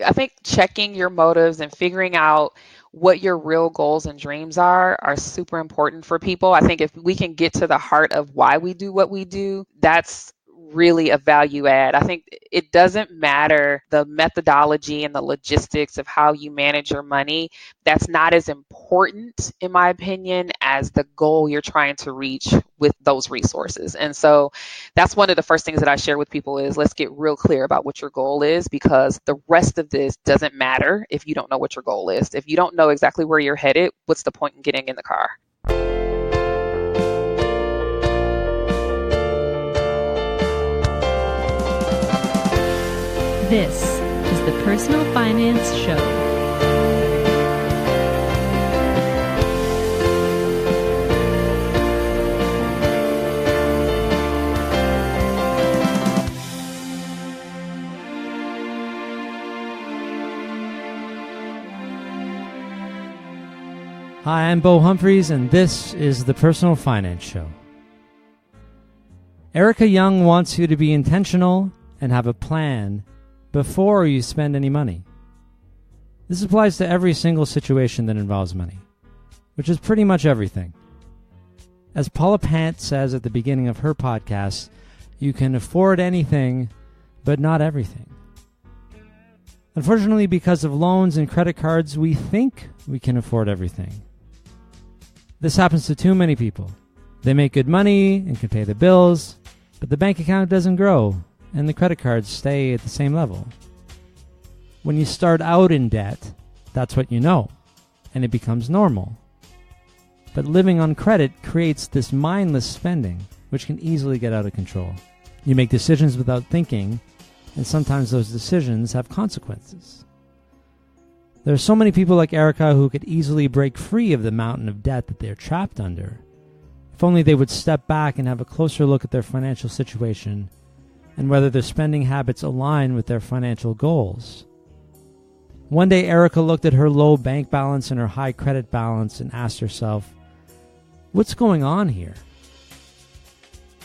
I think checking your motives and figuring out what your real goals and dreams are super important for people. I think if we can get to the heart of why we do what we do, that's really a value add. I think it doesn't matter the methodology and the logistics of how you manage your money. That's not as important, in my opinion, as the goal you're trying to reach with those resources. And so that's one of the first things that I share with people is let's get real clear about what your goal is, because the rest of this doesn't matter if you don't know what your goal is. If you don't know exactly where you're headed, what's the point in getting in the car? This is the Personal Finance Show. Hi, I'm Bo Humphreys, and this is the Personal Finance Show. Ericka Young wants you to be intentional and have a plan before you spend any money. This applies to every single situation that involves money, which is pretty much everything. As Paula Pant says at the beginning of her podcast, you can afford anything, but not everything. Unfortunately, because of loans and credit cards, we think we can afford everything. This happens to too many people. They make good money and can pay the bills, but the bank account doesn't grow and the credit cards stay at the same level. When you start out in debt, that's what you know, and it becomes normal. But living on credit creates this mindless spending, which can easily get out of control. You make decisions without thinking, and sometimes those decisions have consequences. There are so many people like Ericka who could easily break free of the mountain of debt that they're trapped under, if only they would step back and have a closer look at their financial situation and whether their spending habits align with their financial goals. One day, Ericka looked at her low bank balance and her high credit balance and asked herself, what's going on here?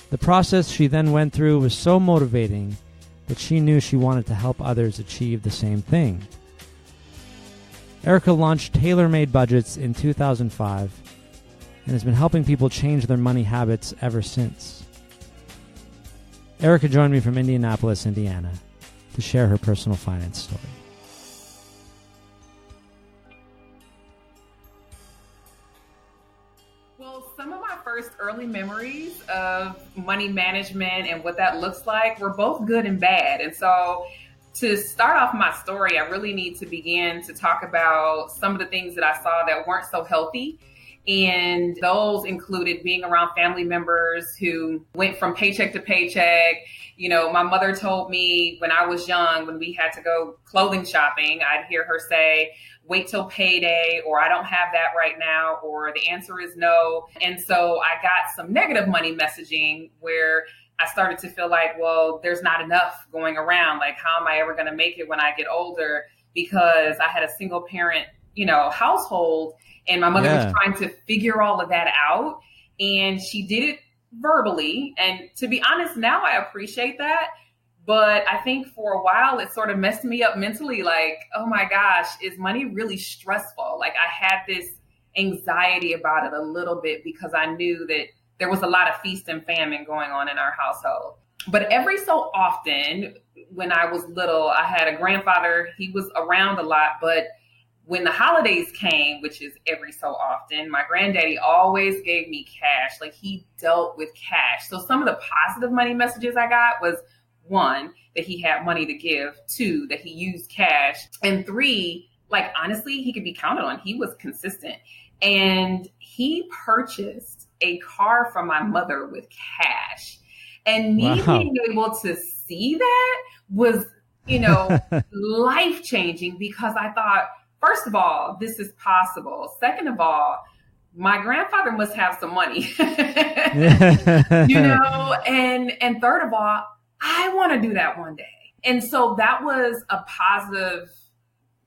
The process she then went through was so motivating that she knew she wanted to help others achieve the same thing. Ericka launched Tailor-Made Budgets in 2005 and has been helping people change their money habits ever since. Ericka joined me from Indianapolis, Indiana, to share her personal finance story. Well, some of my first early memories of money management and what that looks like were both good and bad. And so to start off my story, I really need to begin to talk about some of the things that I saw that weren't so healthy. And those included being around family members who went from paycheck to paycheck. You know, my mother told me when I was young, when we had to go clothing shopping, I'd hear her say, wait till payday, or I don't have that right now, or the answer is no. And so I got some negative money messaging where I started to feel like, well, there's not enough going around. Like, how am I ever going to make it when I get older? Because I had a single parent, household. And my mother was trying to figure all of that out. And she did it verbally. And to be honest, now I appreciate that. But I think for a while, it sort of messed me up mentally. Like, oh my gosh, is money really stressful? Like, I had this anxiety about it a little bit because I knew that there was a lot of feast and famine going on in our household. But every so often, when I was little, I had a grandfather. He was around a lot, but when the holidays came, which is every so often, my granddaddy always gave me cash. Like, he dealt with cash. So some of the positive money messages I got was, 1, that he had money to give, 2, that he used cash, and 3, like, honestly, he could be counted on. He was consistent. And he purchased a car from my mother with cash. And me being able to see that was, life-changing, because I thought, first of all, this is possible. Second of all, my grandfather must have some money, and third of all, I want to do that one day. And so that was a positive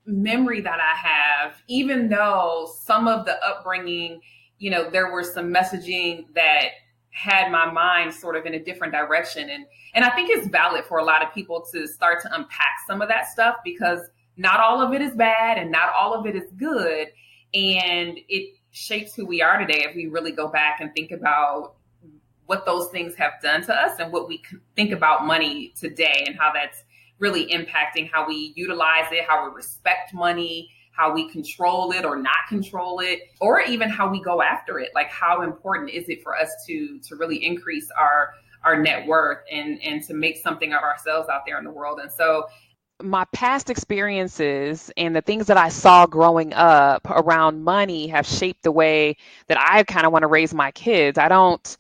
memory that I have, even though some of the upbringing, there were some messaging that had my mind sort of in a different direction. And I think it's valid for a lot of people to start to unpack some of that stuff, because not all of it is bad and not all of it is good. And it shapes who we are today if we really go back and think about what those things have done to us and what we think about money today and how that's really impacting how we utilize it, how we respect money, how we control it or not control it, or even how we go after it. Like, how important is it for us to really increase our net worth and to make something of ourselves out there in the world. And so my past experiences and the things that I saw growing up around money have shaped the way that I kind of want to raise my kids. I don't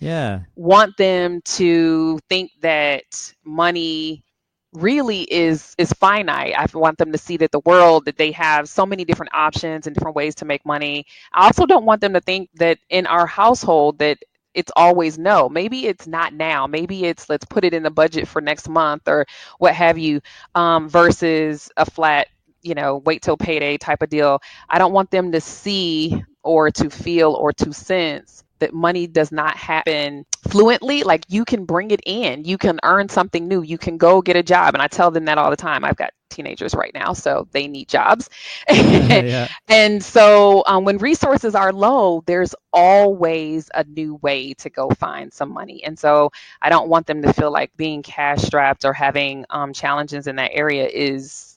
want them to think that money really is finite. I want them to see that the world, that they have so many different options and different ways to make money. I also don't want them to think that in our household that it's always no. Maybe it's not now. Maybe it's let's put it in the budget for next month or what have you, versus a flat, wait till payday type of deal. I don't want them to see or to feel or to sense that money does not happen fluently. Like, you can bring it in, you can earn something new, you can go get a job. And I tell them that all the time. I've got teenagers right now, so they need jobs. Yeah. And so when resources are low, there's always a new way to go find some money. And so I don't want them to feel like being cash strapped or having challenges in that area is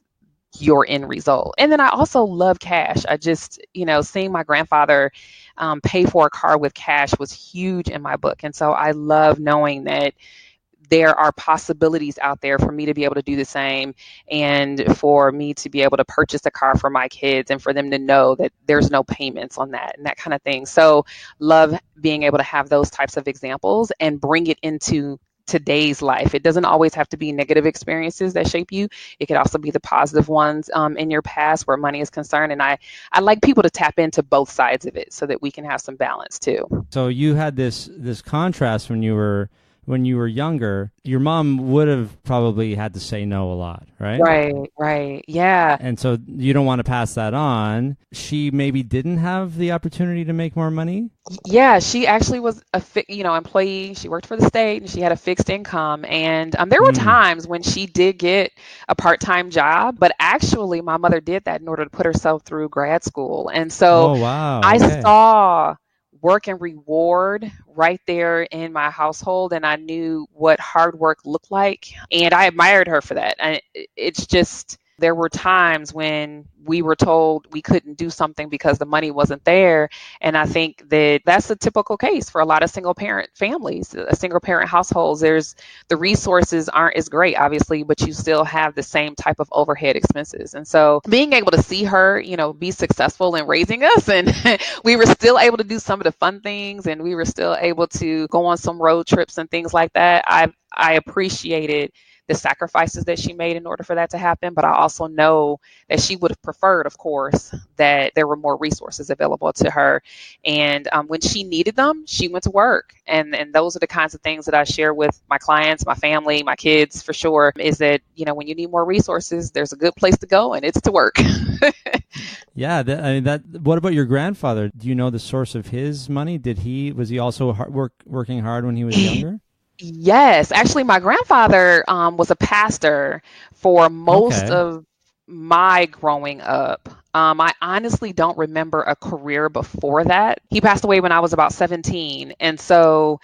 your end result. And then I also love cash. I just, seeing my grandfather pay for a car with cash was huge in my book. And so I love knowing that there are possibilities out there for me to be able to do the same, and for me to be able to purchase a car for my kids and for them to know that there's no payments on that and that kind of thing. So love being able to have those types of examples and bring it into today's life. It doesn't always have to be negative experiences that shape you. It could also be the positive ones in your past where money is concerned. And I like people to tap into both sides of it so that we can have some balance too. So you had this contrast when you were younger. Your mom would have probably had to say no a lot, right? Right. Yeah. And so you don't want to pass that on. She maybe didn't have the opportunity to make more money? Yeah, she actually was a employee. She worked for the state and she had a fixed income. And there were times when she did get a part-time job, but actually my mother did that in order to put herself through grad school. And so I saw work and reward right there in my household, and I knew what hard work looked like, and I admired her for that. And it's just, there were times when we were told we couldn't do something because the money wasn't there. And I think that that's a typical case for a lot of single parent families, single parent households. The resources aren't as great, obviously, but you still have the same type of overhead expenses. And so being able to see her, be successful in raising us, and we were still able to do some of the fun things, and we were still able to go on some road trips and things like that. I appreciated the sacrifices that she made in order for that to happen. But I also know that she would have preferred, of course, that there were more resources available to her. And when she needed them, she went to work. And those are the kinds of things that I share with my clients, my family, my kids, for sure, is that, when you need more resources, there's a good place to go, and it's to work. Yeah. What about your grandfather? Do you know the source of his money? Was he also working hard when he was younger? Yes, actually, my grandfather was a pastor for most of my growing up. I honestly don't remember a career before that. He passed away when I was about 17. And so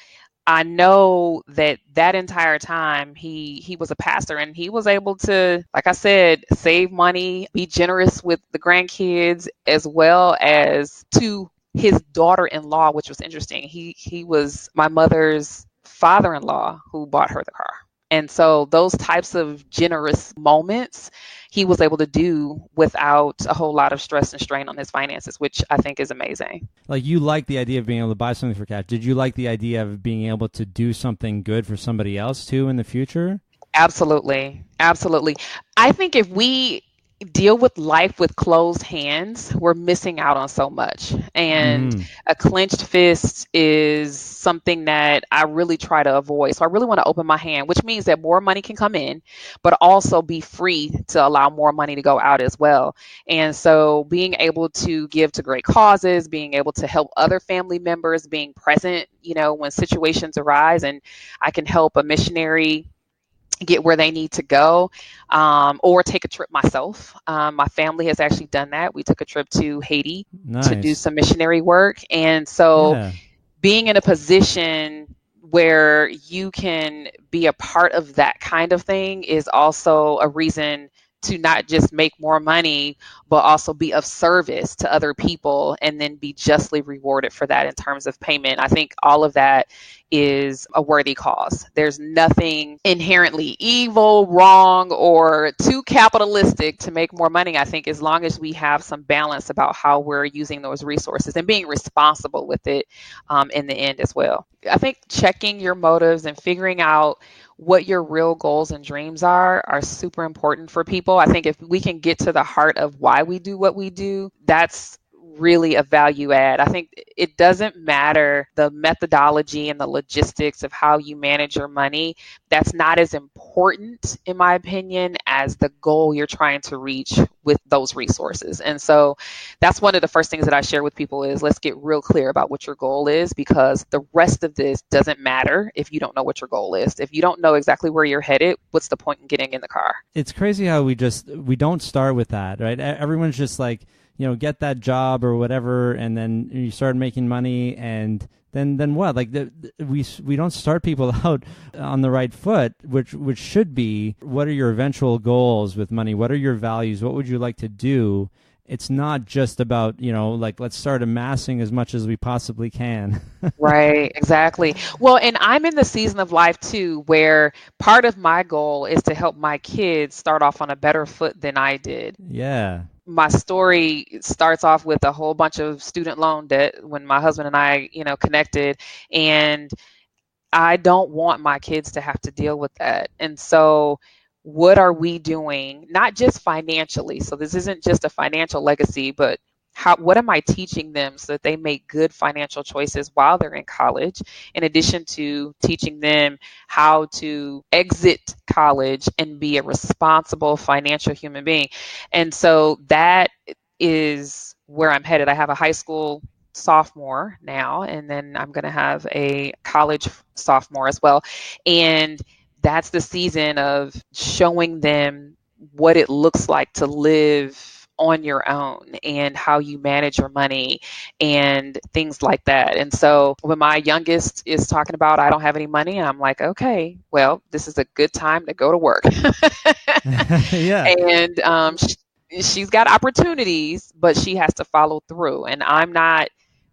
I know that entire time he was a pastor, and he was able to, like I said, save money, be generous with the grandkids, as well as to his daughter-in-law, which was interesting. He was my mother's father-in-law who bought her the car. And so those types of generous moments he was able to do without a whole lot of stress and strain on his finances, which I think is amazing. Like, you like the idea of being able to buy something for cash. Did you like the idea of being able to do something good for somebody else too in the future? Absolutely. I think if we deal with life with closed hands, we're missing out on so much. And a clenched fist is something that I really try to avoid. So I really want to open my hand, which means that more money can come in, but also be free to allow more money to go out as well. And so being able to give to great causes, being able to help other family members, being present, when situations arise, and I can help a missionary get where they need to go, or take a trip myself. My family has actually done that. We took a trip to Haiti to do Nice. some missionary work. And so Yeah. being in a position where you can be a part of that kind of thing is also a reason to not just make more money, but also be of service to other people and then be justly rewarded for that in terms of payment. I think all of that is a worthy cause. There's nothing inherently evil, wrong, or too capitalistic to make more money. I think as long as we have some balance about how we're using those resources and being responsible with it, in the end as well. I think checking your motives and figuring out what your real goals and dreams are super important for people. I think if we can get to the heart of why we do what we do, that's really a value add. I think it doesn't matter the methodology and the logistics of how you manage your money. That's not as important, in my opinion, as the goal you're trying to reach with those resources. And so that's one of the first things that I share with people is let's get real clear about what your goal is, because the rest of this doesn't matter if you don't know what your goal is. If you don't know exactly where you're headed, what's the point in getting in the car? It's crazy how we don't start with that, right? Everyone's just like, get that job or whatever, and then you start making money, and then what? Like we don't start people out on the right foot, which should be, what are your eventual goals with money? What are your values? What would you like to do? It's not just about, like, let's start amassing as much as we possibly can. Right, exactly. Well, and I'm in the season of life too, where part of my goal is to help my kids start off on a better foot than I did. Yeah. My story starts off with a whole bunch of student loan debt when my husband and I, connected, and I don't want my kids to have to deal with that. And so what are we doing, not just financially? So this isn't just a financial legacy, but what am I teaching them so that they make good financial choices while they're in college, in addition to teaching them how to exit college and be a responsible financial human being. And so that is where I'm headed. I have a high school sophomore now, and then I'm going to have a college sophomore as well. And that's the season of showing them what it looks like to live on your own and how you manage your money and things like that. And so when my youngest is talking about, I don't have any money, I'm like, okay, well, this is a good time to go to work. Yeah. And she's got opportunities, but she has to follow through. And I'm not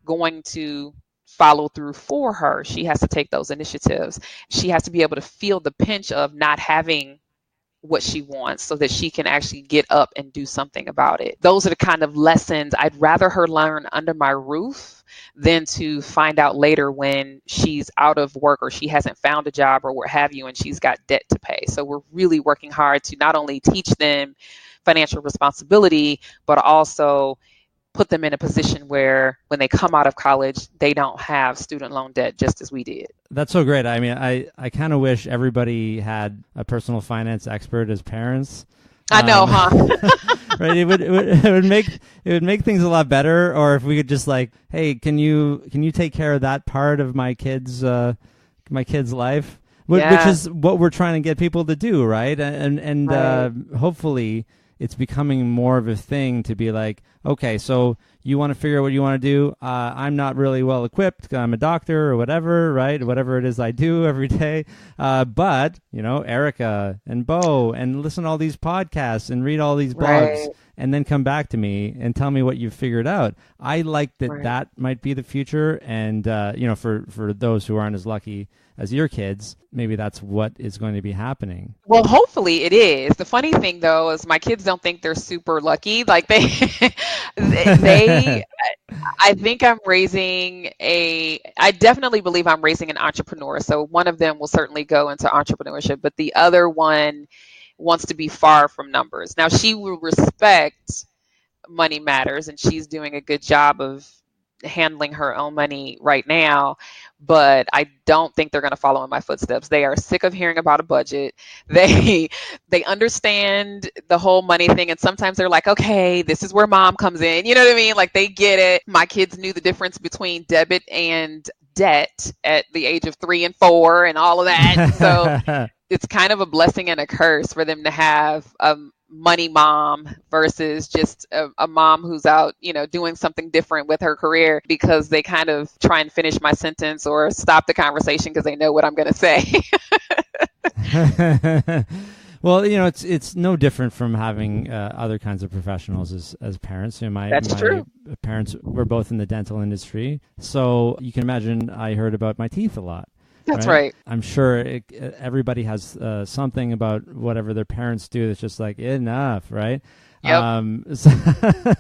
going to follow through for her. She has to take those initiatives. She has to be able to feel the pinch of not having what she wants so that she can actually get up and do something about it. Those are the kind of lessons I'd rather her learn under my roof than to find out later when she's out of work or she hasn't found a job or what have you, and she's got debt to pay. So we're really working hard to not only teach them financial responsibility, but also put them in a position where when they come out of college, they don't have student loan debt just as we did. That's so great. I mean, I kind of wish everybody had a personal finance expert as parents. I know, huh? Right? It would make things a lot better. Or if we could just like, hey, can you take care of that part of my kid's life, which is what we're trying to get people to do, right? And Right. Hopefully it's becoming more of a thing to be like, okay, so you want to figure out what you want to do. I'm not really well equipped. I'm a doctor or whatever, right? Whatever it is I do every day. But, Ericka and Bo, and listen to all these podcasts and read all these blogs, Right. and then come back to me and tell me what you've figured out. I like that Right. that might be the future. And, for those who aren't as lucky as your kids, maybe that's what is going to be happening. Well, hopefully it is. The funny thing though is my kids don't think they're super lucky. Like they I think I definitely believe I'm raising an entrepreneur. So one of them will certainly go into entrepreneurship, but the other one wants to be far from numbers. Now she will respect money matters and she's doing a good job of handling her own money right now, but I don't think they're going to follow in my footsteps. They are sick of hearing about a budget. They understand the whole money thing, and sometimes they're like, okay, this is where mom comes in. You know what I mean? Like they get it. My kids knew the difference between debit and debt at the age of 3 and 4 and all of that. So it's kind of a blessing and a curse for them to have a money mom versus just a mom who's out, doing something different with her career, because they kind of try and finish my sentence or stop the conversation because they know what I'm going to say. Well, it's no different from having other kinds of professionals as parents. That's true. Parents were both in the dental industry, so you can imagine I heard about my teeth a lot. That's right. I'm sure everybody has something about whatever their parents do that's just like, enough, right? Yep. So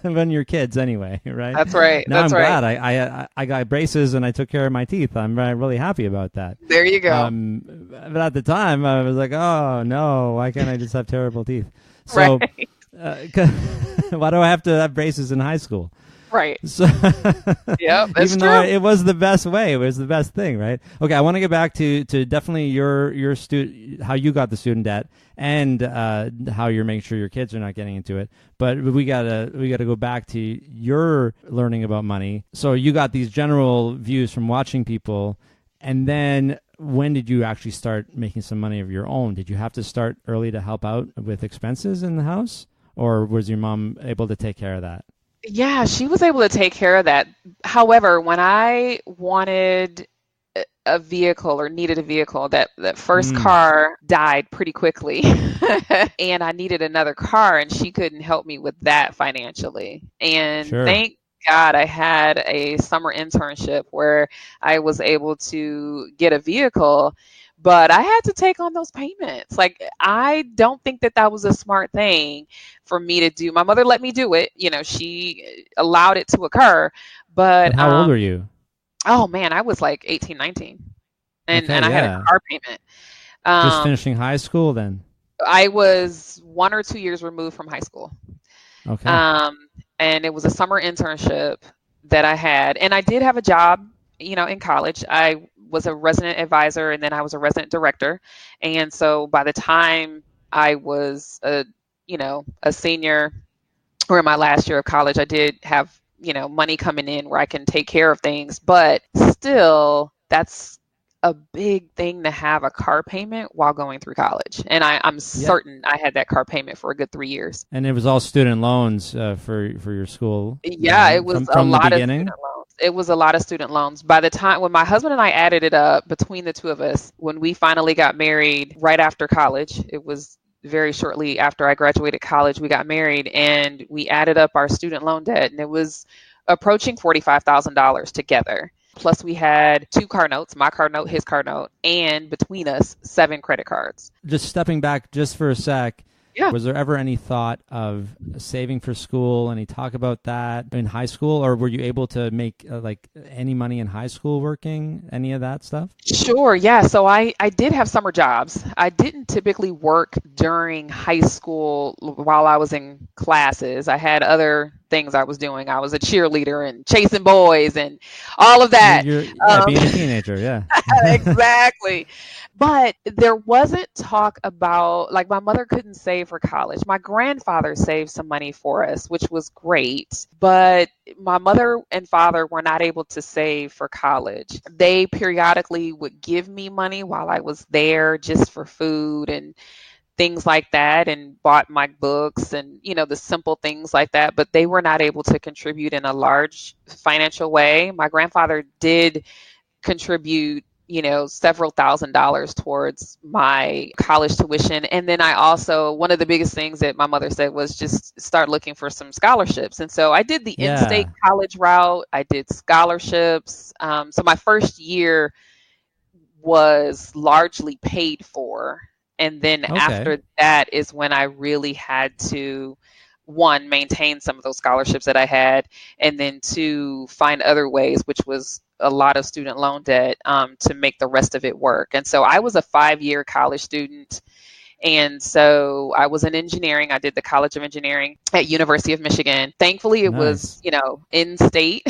when you're kids anyway, right? That's right. Now That's I'm right. glad I got braces and I took care of my teeth. I'm really happy about that. There you go. But at the time I was like, oh no, why can't I just have terrible teeth? So Right. why do I have to have braces in high school? Right. So Yep, that's even true. though it was the best way, it was the best thing, right? Okay, I want to get back to definitely your student, how you got the student debt, and how you're making sure your kids are not getting into it. But we gotta go back to your learning about money. So you got these general views from watching people, and then when did you actually start making some money of your own? Did you have to start early to help out with expenses in the house, or was your mom able to take care of that? Yeah, she was able to take care of that. However, when I wanted a vehicle or needed a vehicle, that first car died pretty quickly. And I needed another car, and she couldn't help me with that financially. And Sure. thank God I had a summer internship where I was able to get a vehicle, but I had to take on those payments. Like, I don't think that was a smart thing for me to do. My mother let me do it. She allowed it to occur. But And how old were you? oh man, I was like 18, 19. And Okay, I had a yeah. car payment. Just finishing high school then? I was 1 or 2 years removed from high school. Okay. And it was a summer internship that I had. And I did have a job, in college. I was a resident advisor, and then I was a resident director. And so by the time I was a senior or in my last year of college, I did have, money coming in where I can take care of things. But still, that's a big thing to have a car payment while going through college. And I'm certain I had that car payment for a good 3 years. And it was all student loans for your school? Yeah, it was from a lot the of beginning? student loans. It was a lot of student loans. By the time when my husband and I added it up between the two of us, when we finally got married right after college, it was very shortly after I graduated college, we got married, and we added up our student loan debt, and it was approaching $45,000 together. Plus, we had 2 car notes, my car note, his car note, and between us, 7 credit cards. Just stepping back just for a sec, Yeah. was there ever any thought of saving for school, any talk about that in high school, or were you able to make like any money in high school working, any of that stuff? Sure, yeah. So I did have summer jobs. I didn't typically work during high school while I was in classes. I had other things I was doing. I was a cheerleader and chasing boys and all of that. Being a teenager, yeah. Exactly. But there wasn't talk about, like, my mother couldn't save for college. My grandfather saved some money for us, which was great. But my mother and father were not able to save for college. They periodically would give me money while I was there just for food and things like that, and bought my books and, the simple things like that. But they were not able to contribute in a large financial way. My grandfather did contribute several $1,000s towards my college tuition. And then I also, one of the biggest things that my mother said was just start looking for some scholarships. And so I did the in-state college route. I did scholarships. So my first year was largely paid for. And then after that is when I really had to, one, maintain some of those scholarships that I had, and then two, find other ways, which was a lot of student loan debt, to make the rest of it work. And so I was a 5-year college student. And so I was in engineering. I did the College of Engineering at University of Michigan. Thankfully, it was, in-state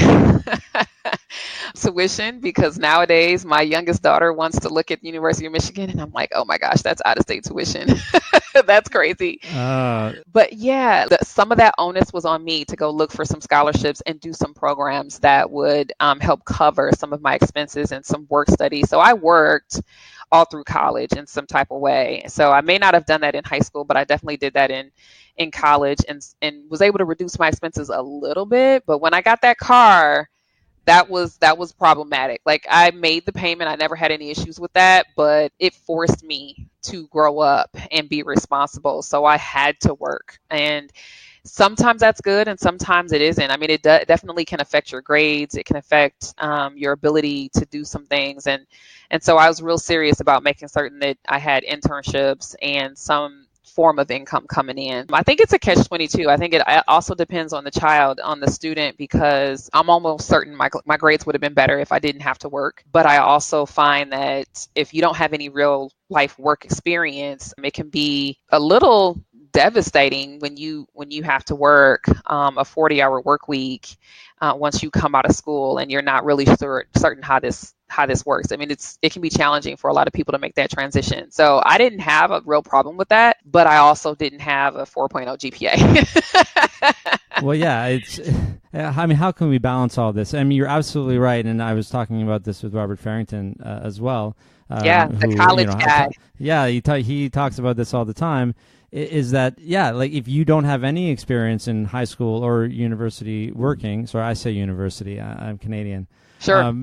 tuition, because nowadays my youngest daughter wants to look at University of Michigan, and I'm like, oh my gosh, that's out-of-state tuition. That's crazy. But yeah, some of that onus was on me to go look for some scholarships and do some programs that would help cover some of my expenses and some work study. So I worked all through college in some type of way. So I may not have done that in high school, but I definitely did that in college, and was able to reduce my expenses a little bit. But when I got that car, that was problematic. Like, I made the payment, I never had any issues with that, but it forced me to grow up and be responsible. So I had to work, and sometimes that's good and sometimes it isn't. I mean, it definitely can affect your grades. It can affect your ability to do some things, and so I was real serious about making certain that I had internships and some form of income coming in. I think it's a catch-22. I think it also depends on the child, on the student, because I'm almost certain my grades would have been better if I didn't have to work. But I also find that if you don't have any real life work experience, it can be a little devastating when you have to work a 40-hour work week once you come out of school and you're not really certain how this works. I mean, it can be challenging for a lot of people to make that transition. So I didn't have a real problem with that, but I also didn't have a 4.0 GPA. Well, yeah, I mean, how can we balance all this? I mean, you're absolutely right, and I was talking about this with Robert Farrington as well. Yeah, the college guy. Yeah, he talks about this all the time. Is that, yeah, like if you don't have any experience in high school or university working, sorry, I say university, I'm Canadian. Sure.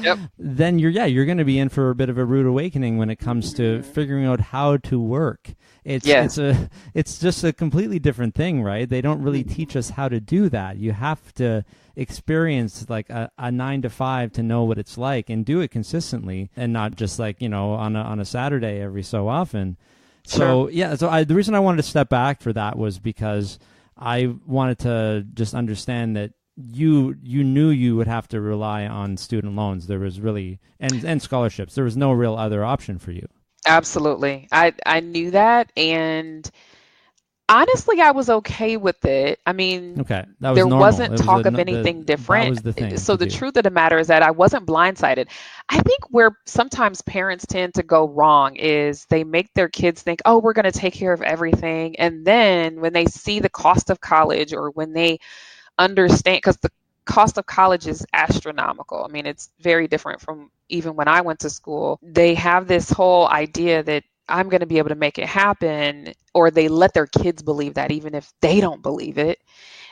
Yep. Then you're going to be in for a bit of a rude awakening when it comes to figuring out how to work. It's just a completely different thing, right? They don't really teach us how to do that. You have to experience like a 9 to 5 to know what it's like and do it consistently, and not just like, on a Saturday every so often. So, yeah, the reason I wanted to step back for that was because I wanted to just understand that you knew you would have to rely on student loans. There was really, and scholarships. There was no real other option for you. Absolutely. I knew that, and honestly, I was okay with it. I mean, okay, that was there normal. wasn't talk of anything different. That was the thing. So the truth of the matter is that I wasn't blindsided. I think where sometimes parents tend to go wrong is they make their kids think, oh, we're going to take care of everything. And then when they see the cost of college, or when they understand, because the cost of college is astronomical. I mean, it's very different from even when I went to school. They have this whole idea that I'm going to be able to make it happen, or they let their kids believe that even if they don't believe it.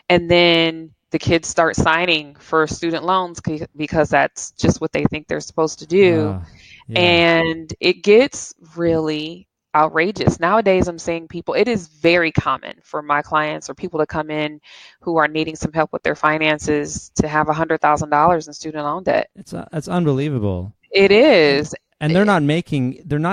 And then the kids start signing for student loans because that's just what they think they're supposed to do. Yeah. And it gets really outrageous. Nowadays, I'm seeing people, it is very common for my clients or people to come in who are needing some help with their finances to have $100,000 in student loan debt. It's unbelievable. It is. And they're not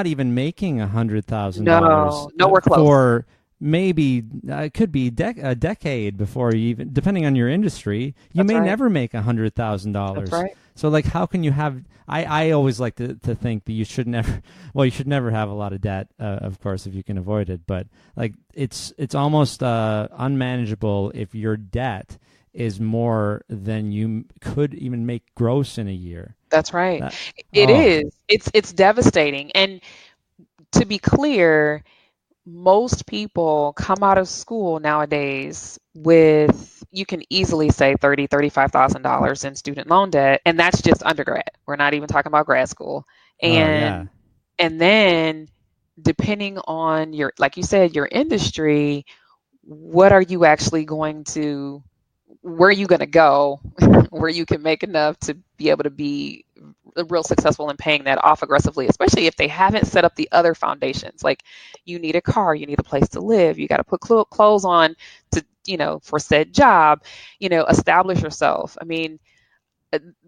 even making $100,000. No, nowhere close. For maybe it could be a decade before you even, depending on your industry, you may never make $100,000. That's right. So like, how can you have? I always like to think that you should never. Well, you should never have a lot of debt, of course, if you can avoid it. But like, it's almost unmanageable if your debt is more than you could even make gross in a year. That's right. It is. It's devastating. And to be clear, most people come out of school nowadays with, you can easily say $30,000-$35,000 in student loan debt, and that's just undergrad. We're not even talking about grad school. And then depending on your, like you said, your industry, what are you actually going to, where are you going to go where you can make enough to be able to be real successful in paying that off aggressively, especially if they haven't set up the other foundations. Like, you need a car, you need a place to live, you got to put clothes on to, for said job, establish yourself. I mean,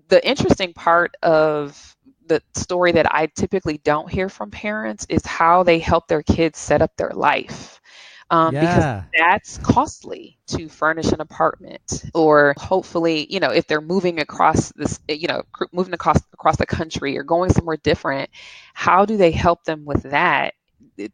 the interesting part of the story that I typically don't hear from parents is how they help their kids set up their life. Because that's costly to furnish an apartment, or hopefully, if they're moving across this, moving across the country or going somewhere different, how do they help them with that?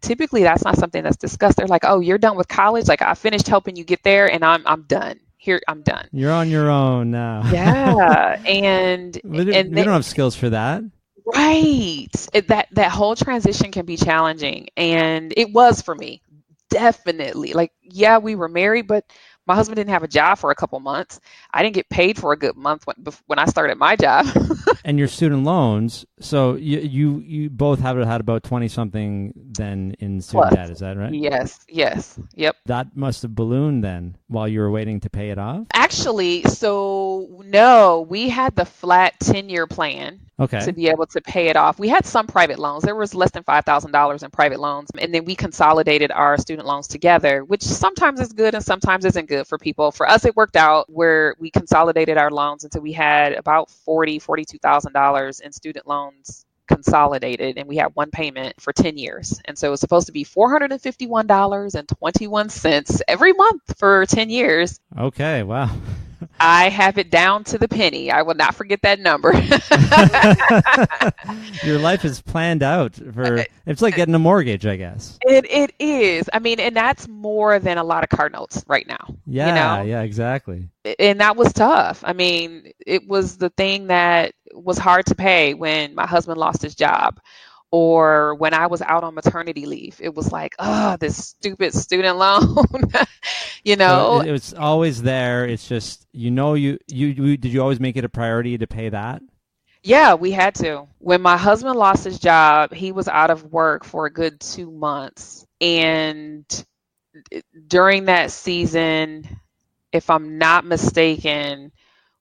Typically, that's not something that's discussed. They're like, oh, you're done with college. Like, I finished helping you get there and I'm done. Here, I'm done. You're on your own now. Yeah. And we don't have skills for that. Right. That whole transition can be challenging, and it was for me. Definitely. Like, yeah, we were married, but my husband didn't have a job for a couple months. I didn't get paid for a good month when I started my job. And your student loans, so you both have had about 20 something then in student Plus. debt, is that right? Yes, yes. Yep. That must have ballooned then while you were waiting to pay it off? Actually, so no, we had the flat 10-year plan to Okay. be able to pay it off. We had some private loans. There was less than $5,000 in private loans. And then we consolidated our student loans together, which sometimes is good and sometimes isn't good for people. For us, it worked out where we consolidated our loans until we had about $42,000 in student loans consolidated, and we had one payment for 10 years. And so it was supposed to be $451.21 every month for 10 years. Okay, wow. I have it down to the penny. I will not forget that number. Your life is planned out for, it's like getting a mortgage, I guess. It is. I mean, and that's more than a lot of car notes right now. Yeah, yeah, exactly. And that was tough. I mean, it was the thing that was hard to pay when my husband lost his job, or when I was out on maternity leave. It was like, oh, this stupid student loan. you So know, it was always there. It's just, did you always make it a priority to pay that? Yeah, we had to. When my husband lost his job, he was out of work for a good 2 months. And during that season, if I'm not mistaken,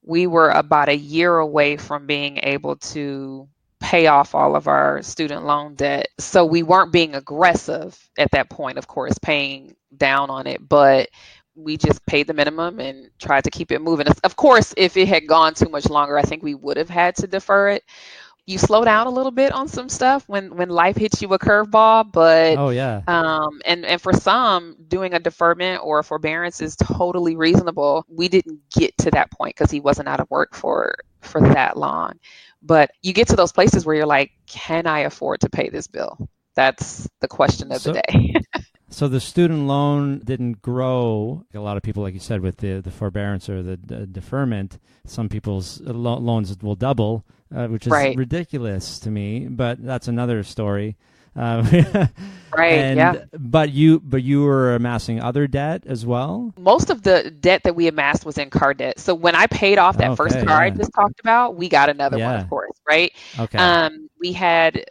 we were about a year away from being able to pay off all of our student loan debt. So we weren't being aggressive at that point, of course, paying down on it, but we just paid the minimum and tried to keep it moving. Of course, if it had gone too much longer, I think we would have had to defer it. You slow down a little bit on some stuff when life hits you a curveball, but Oh, yeah. and for some, doing a deferment or a forbearance is totally reasonable. We didn't get to that point because he wasn't out of work for that long. But you get to those places where you're like, can I afford to pay this bill? That's the question of the day. So the student loan didn't grow. A lot of people, like you said, with the forbearance or the deferment, some people's loans will double, which is Right. ridiculous to me. But that's another story. Right. Yeah. But you were amassing other debt as well. Most of the debt that we amassed was in car debt. So when I paid off that first Okay, car I yeah. just talked about, we got another one, Yeah. of course, right? Okay. We had,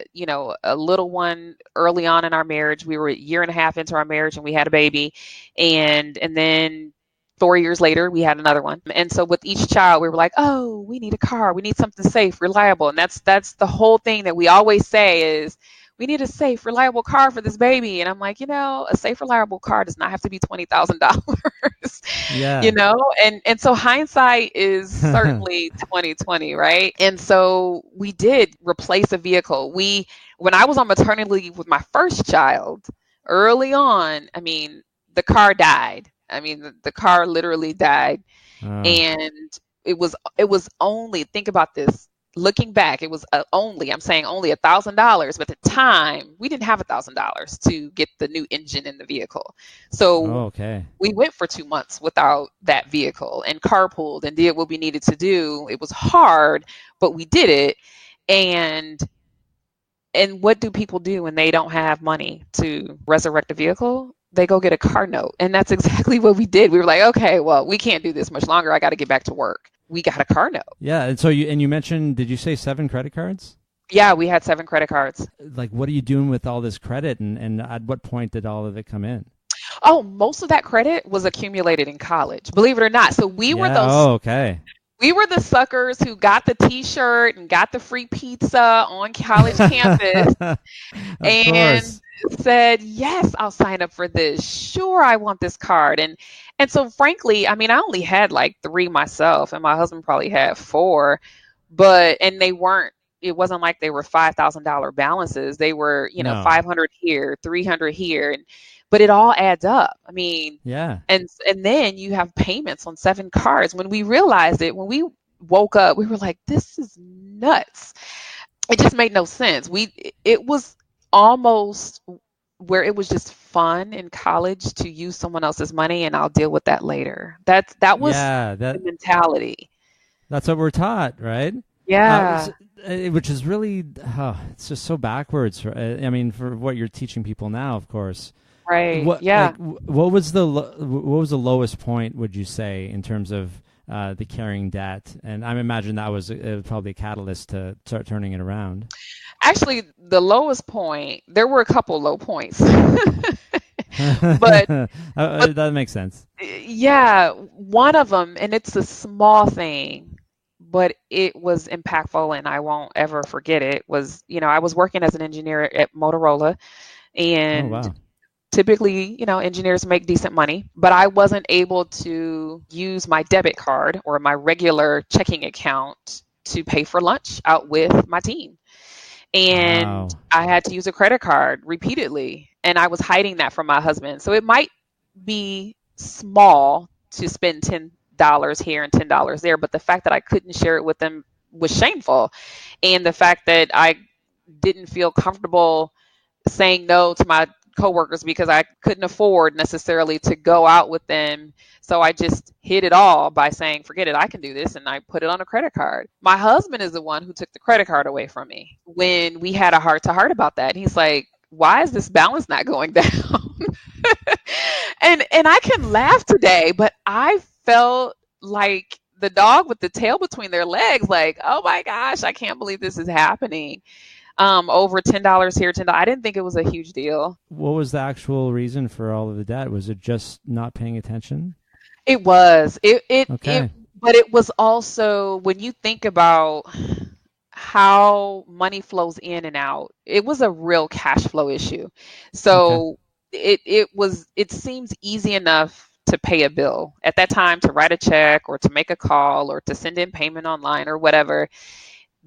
a little one early on in our marriage. We were a year and a half into our marriage and we had a baby. And then 4 years later, we had another one. And so with each child, we were like, oh, we need a car. We need something safe, reliable. And that's the whole thing that we always say is, we need a safe, reliable car for this baby. And I'm like, a safe, reliable car does not have to be $20,000, Yeah. And so hindsight is certainly 2020, right? And so we did replace a vehicle. When I was on maternity leave with my first child, early on, I mean, the car died. I mean, the car literally died, Oh. and it was only, think about this. Looking back, it was I'm saying only $1,000, but at the time we didn't have $1,000 to get the new engine in the vehicle. So Oh, okay. we went for 2 months without that vehicle and carpooled and did what we needed to do. It was hard, but we did it. And what do people do when they don't have money to resurrect a vehicle? They go get a car note. And that's exactly what we did. We were like, okay, well, we can't do this much longer. I got to get back to work. We got a car note. Yeah. And so you mentioned, did you say 7 credit cards? Yeah, we had 7 credit cards. Like, what are you doing with all this credit, and at what point did all of it come in? Oh, most of that credit was accumulated in college, believe it or not. So we were those. Oh, okay. We were the suckers who got the T-shirt and got the free pizza on college campus Of and course. said, "Yes, I'll sign up for this. Sure, I want this card." And so, frankly, I mean, I only had like 3 myself, and my husband probably had 4, and they weren't. It wasn't like they were $5,000 balances. They were, No. 500 here, 300 here, but it all adds up. I mean, Yeah. and then you have payments on 7 cards. When we realized it, when we woke up, we were like, this is nuts. It just made no sense. It was almost where it was just fun in college to use someone else's money and I'll deal with that later. That was Yeah. the mentality. That's what we're taught, right? Yeah. Which is really, it's just so backwards. I mean, for what you're teaching people now, of course. Right. What Yeah. like what was the lowest point, would you say, in terms of the carrying debt? And I imagine that was probably a catalyst to start turning it around. Actually, the lowest point, there were a couple low points. but That makes sense. yeah, one of them, and it's a small thing, but it was impactful and I won't ever forget it, was, I was working as an engineer at Motorola, Oh, and wow. typically, engineers make decent money, but I wasn't able to use my debit card or my regular checking account to pay for lunch out with my team. And Wow. I had to use a credit card repeatedly, and I was hiding that from my husband. So it might be small to spend $10 here and $10 there, but the fact that I couldn't share it with them was shameful. And the fact that I didn't feel comfortable saying no to my coworkers because I couldn't afford necessarily to go out with them. So I just hid it all by saying, forget it, I can do this. And I put it on a credit card. My husband is the one who took the credit card away from me when we had a heart to heart about that. He's like, why is this balance not going down? And I can laugh today, but I felt like the dog with the tail between their legs, like, oh my gosh, I can't believe this is happening. Over $10 here, $10. I didn't think it was a huge deal. What was the actual reason for all of the debt? Was it just not paying attention? It was. Okay. But it was also, when you think about how money flows in and out, it was a real cash flow issue. Okay. So it seems easy enough to pay a bill at that time, to write a check or to make a call or to send in payment online or whatever.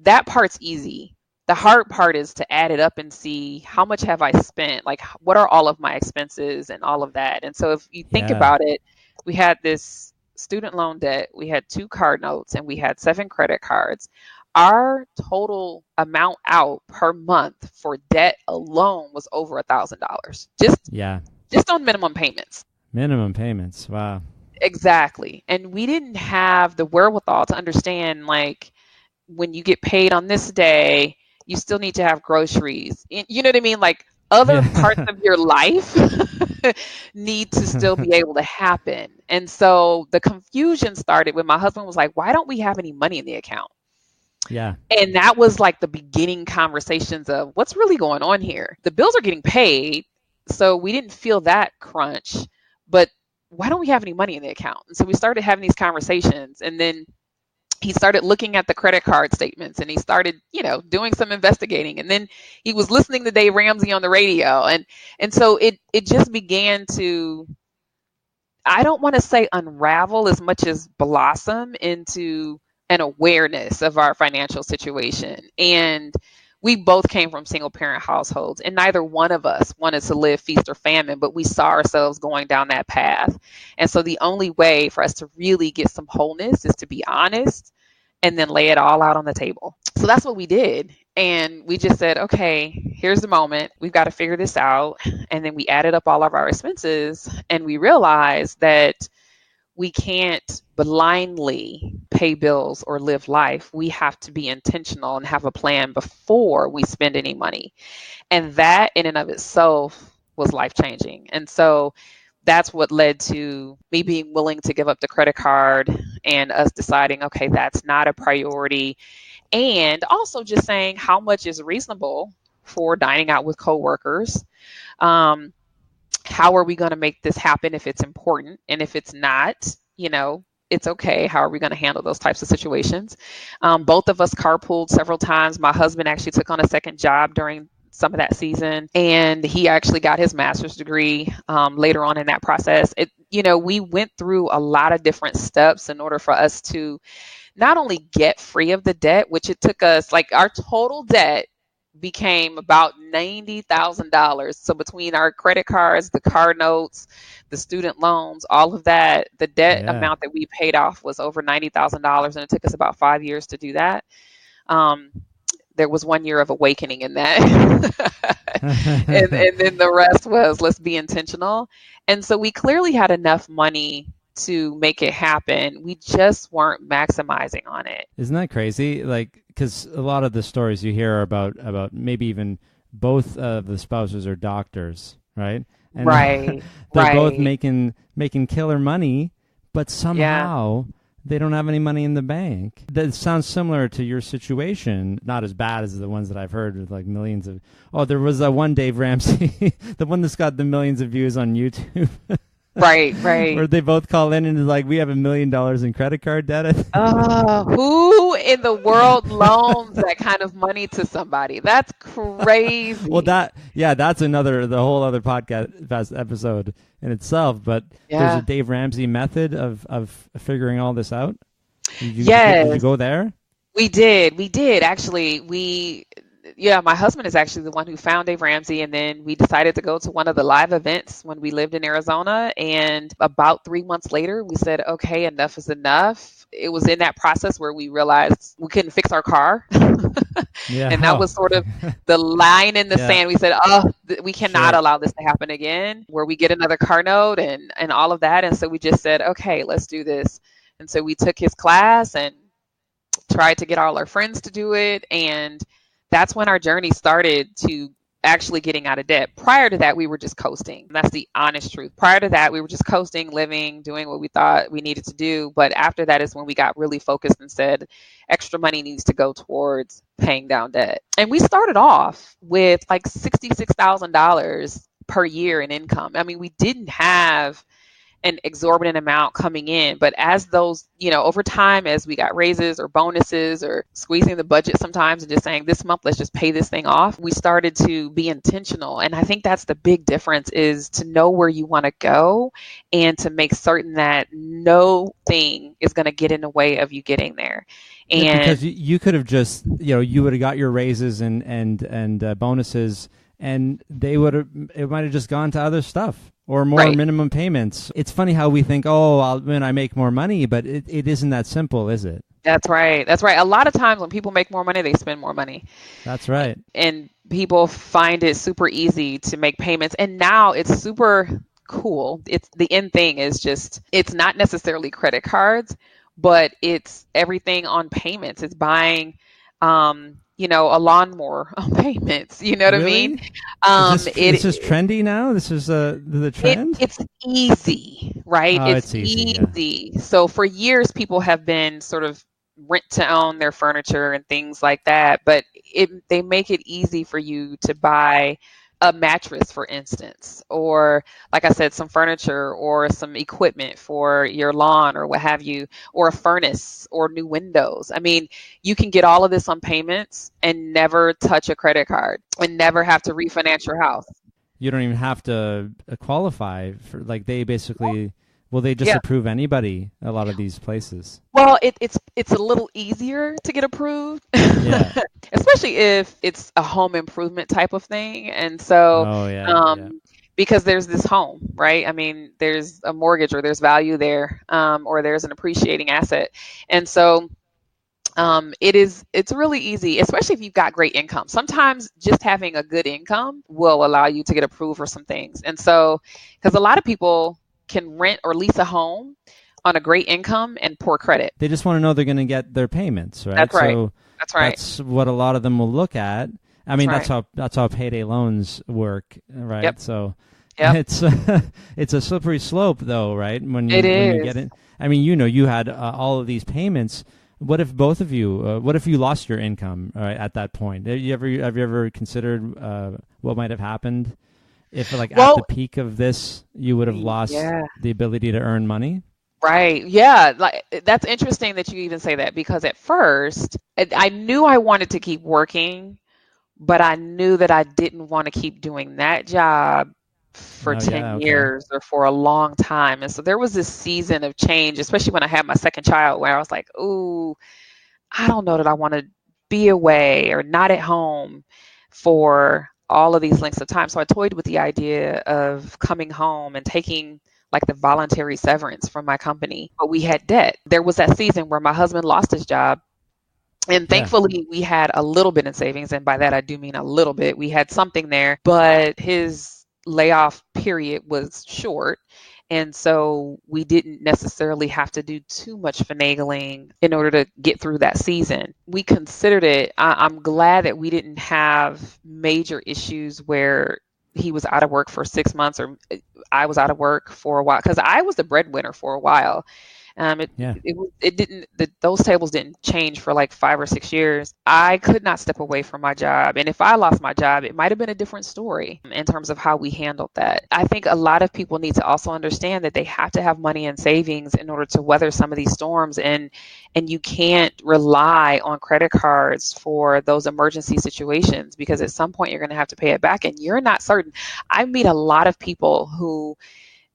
That part's easy. The hard part is to add it up and see how much have I spent, like what are all of my expenses and all of that. And so if you think Yeah. about it, we had this student loan debt, we had 2 card notes, and we had 7 credit cards. Our total amount out per month for debt alone was over $1,000, Yeah. just on minimum payments. Minimum payments. Wow. Exactly. And we didn't have the wherewithal to understand, like, when you get paid on this day, you still need to have groceries. You know what I mean? Like, other parts Yeah. of your life need to still be able to happen. And so the confusion started when my husband was like, why don't we have any money in the account? Yeah. And that was like the beginning conversations of what's really going on here. The bills are getting paid, so we didn't feel that crunch, but why don't we have any money in the account? And so we started having these conversations, and then he started looking at the credit card statements, and he started, doing some investigating, and then he was listening to Dave Ramsey on the radio, and so it just began to, I don't want to say unravel as much as blossom into an awareness of our financial situation. And we both came from single parent households, and neither one of us wanted to live feast or famine, but we saw ourselves going down that path. And so the only way for us to really get some wholeness is to be honest and then lay it all out on the table. So that's what we did. And we just said, okay, here's the moment. We've got to figure this out. And then we added up all of our expenses, and we realized that we can't blindly pay bills or live life. We have to be intentional and have a plan before we spend any money. And that in and of itself was life changing. And so that's what led to me being willing to give up the credit card and us deciding, okay, that's not a priority. And also just saying how much is reasonable for dining out with coworkers. How are we going to make this happen if it's important? And if it's not, it's okay. How are we going to handle those types of situations? Both of us carpooled several times. My husband actually took on a second job during some of that season, and he actually got his master's degree later on in that process. We went through a lot of different steps in order for us to not only get free of the debt, which it took us, like, our total debt became about $90,000. So between our credit cards, the car notes, the student loans, all of that, the debt Yeah. amount that we paid off was over $90,000, and it took us about 5 years to do that. There was 1 year of awakening in that. and then the rest was, let's be intentional. And so we clearly had enough money to make it happen. We just weren't maximizing on it. Isn't that crazy? Like, because a lot of the stories you hear are about maybe even both of the spouses are doctors, right? And Right. they're both Right. making killer money, but Yeah. somehow they don't have any money in the bank. That sounds similar to your situation, not as bad as the ones that I've heard with like millions of. Oh, there was one Dave Ramsey, the one that's got the millions of views on YouTube. Right. Where Right. they both call in and is like, we have $1 million in credit card debt. I think. Who in the world loans that kind of money to somebody? That's crazy. Well, that's the whole other podcast episode in itself. But there's Yeah. a Dave Ramsey method of figuring all this out. Did you Yes. go there? We did actually. Yeah, my husband is actually the one who found Dave Ramsey, and then we decided to go to one of the live events when we lived in Arizona. And about 3 months later, we said, okay, enough is enough. It was in that process where we realized we couldn't fix our car. Yeah. And that was sort of the line in the Yeah. sand. We said, oh, we cannot Sure. allow this to happen again, where we get another car note and all of that. And so we just said, okay, let's do this. And so we took his class and tried to get all our friends to do it. And that's when our journey started to actually getting out of debt. Prior to that, we were just coasting. That's the honest truth. Prior to that, we were just coasting, living, doing what we thought we needed to do. But after that is when we got really focused and said, extra money needs to go towards paying down debt. And we started off with like $66,000 per year in income. I mean, we didn't have an exorbitant amount coming in. But as those, over time, as we got raises or bonuses or squeezing the budget sometimes and just saying this month, let's just pay this thing off, we started to be intentional. And I think that's the big difference, is to know where you want to go and to make certain that no thing is going to get in the way of you getting there. Yeah, And because you could have just, you would have got your raises and bonuses, and it might have just gone to other stuff or more Right. minimum payments. It's funny how we think, oh, when I make more money, but it isn't that simple, is it? That's right. That's right. A lot of times when people make more money, they spend more money. That's right. And people find it super easy to make payments. And now it's super cool. It's the end thing is just, it's not necessarily credit cards, but it's everything on payments. It's buying, a lawnmower on payments. You know what I mean? Is this trendy now? This is the trend? It's easy, right? Oh, it's easy, yeah. easy. So for years, people have been sort of rent to own their furniture and things like that, but they make it easy for you to buy a mattress, for instance, or like I said, some furniture or some equipment for your lawn or what have you, or a furnace or new windows. I mean, you can get all of this on payments and never touch a credit card and never have to refinance your house. You don't even have to qualify for, like, they basically, will they just Yeah. approve anybody, a lot of these places? Well, it's a little easier to get approved, Yeah. especially if it's a home improvement type of thing. And so, Oh, yeah. because there's this home, right? I mean, there's a mortgage or there's value there, or there's an appreciating asset. And so, it's really easy, especially if you've got great income. Sometimes just having a good income will allow you to get approved for some things. And so, because a lot of people can rent or lease a home on a great income and poor credit. They just want to know they're going to get their payments, right? That's right. So That's right. that's what a lot of them will look at. I mean, That's that's how payday loans work, right? Yep. So Yep. it's a slippery slope, though, right? When It you is. get in. I mean, you had all of these payments. What if both of you? What if you lost your income at that point? Have you ever considered what might have happened if, like, Well, at the peak of this, you would have lost yeah. the ability to earn money? Right. Yeah. Like, that's interesting that you even say that, because at first I knew I wanted to keep working, but I knew that I didn't want to keep doing that job for Oh, 10 yeah, okay. years or for a long time. And so there was this season of change, especially when I had my second child, where I was like, ooh, I don't know that I want to be away or not at home for all of these lengths of time. So I toyed with the idea of coming home and taking like the voluntary severance from my company. But we had debt. There was that season where my husband lost his job. And thankfully, we had a little bit in savings. And by that, I do mean a little bit. We had something there, but his layoff period was short. And so we didn't necessarily have to do too much finagling in order to get through that season. We considered it. I'm glad that we didn't have major issues where he was out of work for 6 months or I was out of work for a while, because I was the breadwinner for a while. Yeah. It didn't, those tables didn't change for like 5 or 6 years. I could not step away from my job. And if I lost my job, it might have been a different story in terms of how we handled that. I think a lot of people need to also understand that they have to have money in savings in order to weather some of these storms. And you can't rely on credit cards for those emergency situations, because at some point you're going to have to pay it back and you're not certain. I meet a lot of people who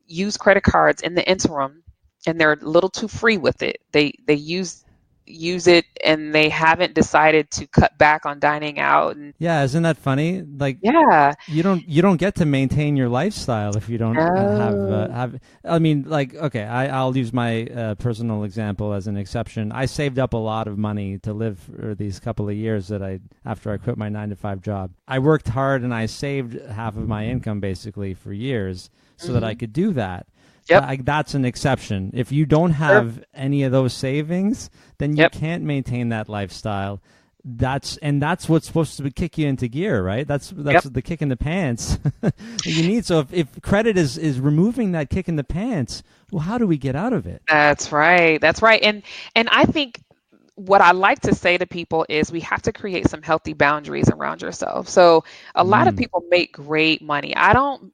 use credit cards in the interim and they're a little too free with it. They use it and they haven't decided to cut back on dining out. And Yeah, isn't that funny? Like, yeah, you don't get to maintain your lifestyle if you don't have. I mean, like, okay, I'll use my personal example as an exception. I saved up a lot of money to live for these couple of years after I quit my 9-to-5 job. I worked hard and I saved half of my income basically for years so that I could do that. Yep. That's an exception. If you don't have any of those savings, then you can't maintain that lifestyle. That's what's supposed to kick you into gear, right? That's the kick in the pants you need. So if credit is removing that kick in the pants, well, how do we get out of it? That's right. That's right. And I think what I like to say to people is we have to create some healthy boundaries around yourself. So a lot of people make great money. I don't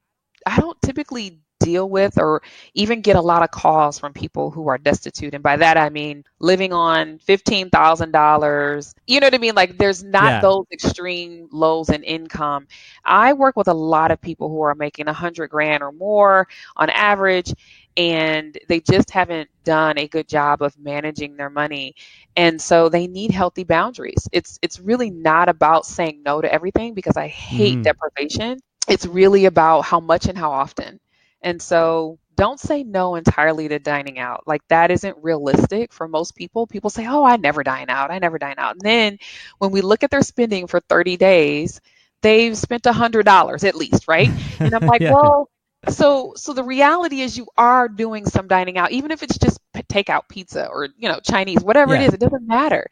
typically deal with or even get a lot of calls from people who are destitute. And by that, I mean living on $15,000. You know what I mean? Like there's not those extreme lows in income. I work with a lot of people who are making 100 grand or more on average, and they just haven't done a good job of managing their money. And so they need healthy boundaries. It's really not about saying no to everything, because I hate deprivation. It's really about how much and how often. And so don't say no entirely to dining out. Like that isn't realistic for most people. People say, oh, I never dine out. I never dine out. And then when we look at their spending for 30 days, they've spent $100 at least, right? And I'm like, well, so the reality is you are doing some dining out, even if it's just takeout pizza or, Chinese, whatever it is, it doesn't matter.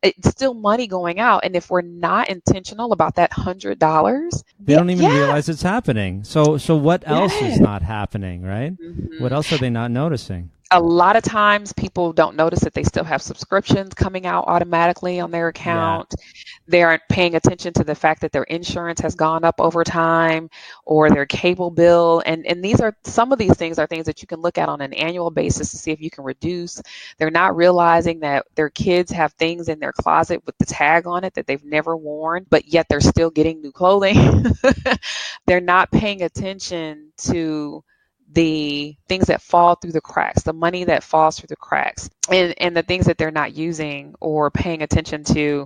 It's still money going out. And if we're not intentional about that $100, they don't even realize it's happening. So what else is not happening, right? What else are they not noticing? A lot of times people don't notice that they still have subscriptions coming out automatically on their account. They aren't paying attention to the fact that their insurance has gone up over time, or their cable bill. And some of these things are things that you can look at on an annual basis to see if you can reduce. They're not realizing that their kids have things in their closet with the tag on it that they've never worn, but yet they're still getting new clothing. They're not paying attention to the things that fall through the cracks, the money that falls through the cracks, and the things that they're not using or paying attention to,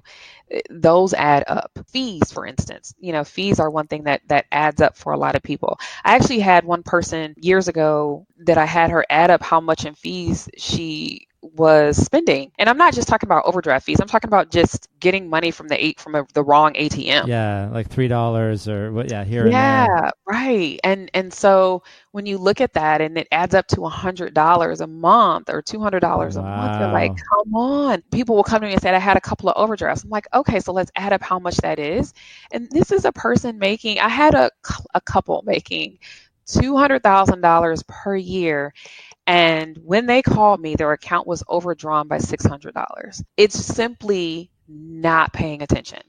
those add up. Fees, for instance, fees are one thing that adds up for a lot of people. I actually had one person years ago that I had her add up how much in fees she was spending. And I'm not just talking about overdraft fees. I'm talking about just getting money from the wrong ATM. Yeah, like $3 or what? Yeah, here and there. Yeah, right. And so when you look at that and it adds up to $100 a month or $200 a month, you're like, come on. People will come to me and say, I had a couple of overdrafts. I'm like, okay, so let's add up how much that is. And this is a person I had a couple making $200,000 per year. And when they called me, their account was overdrawn by $600. It's simply not paying attention.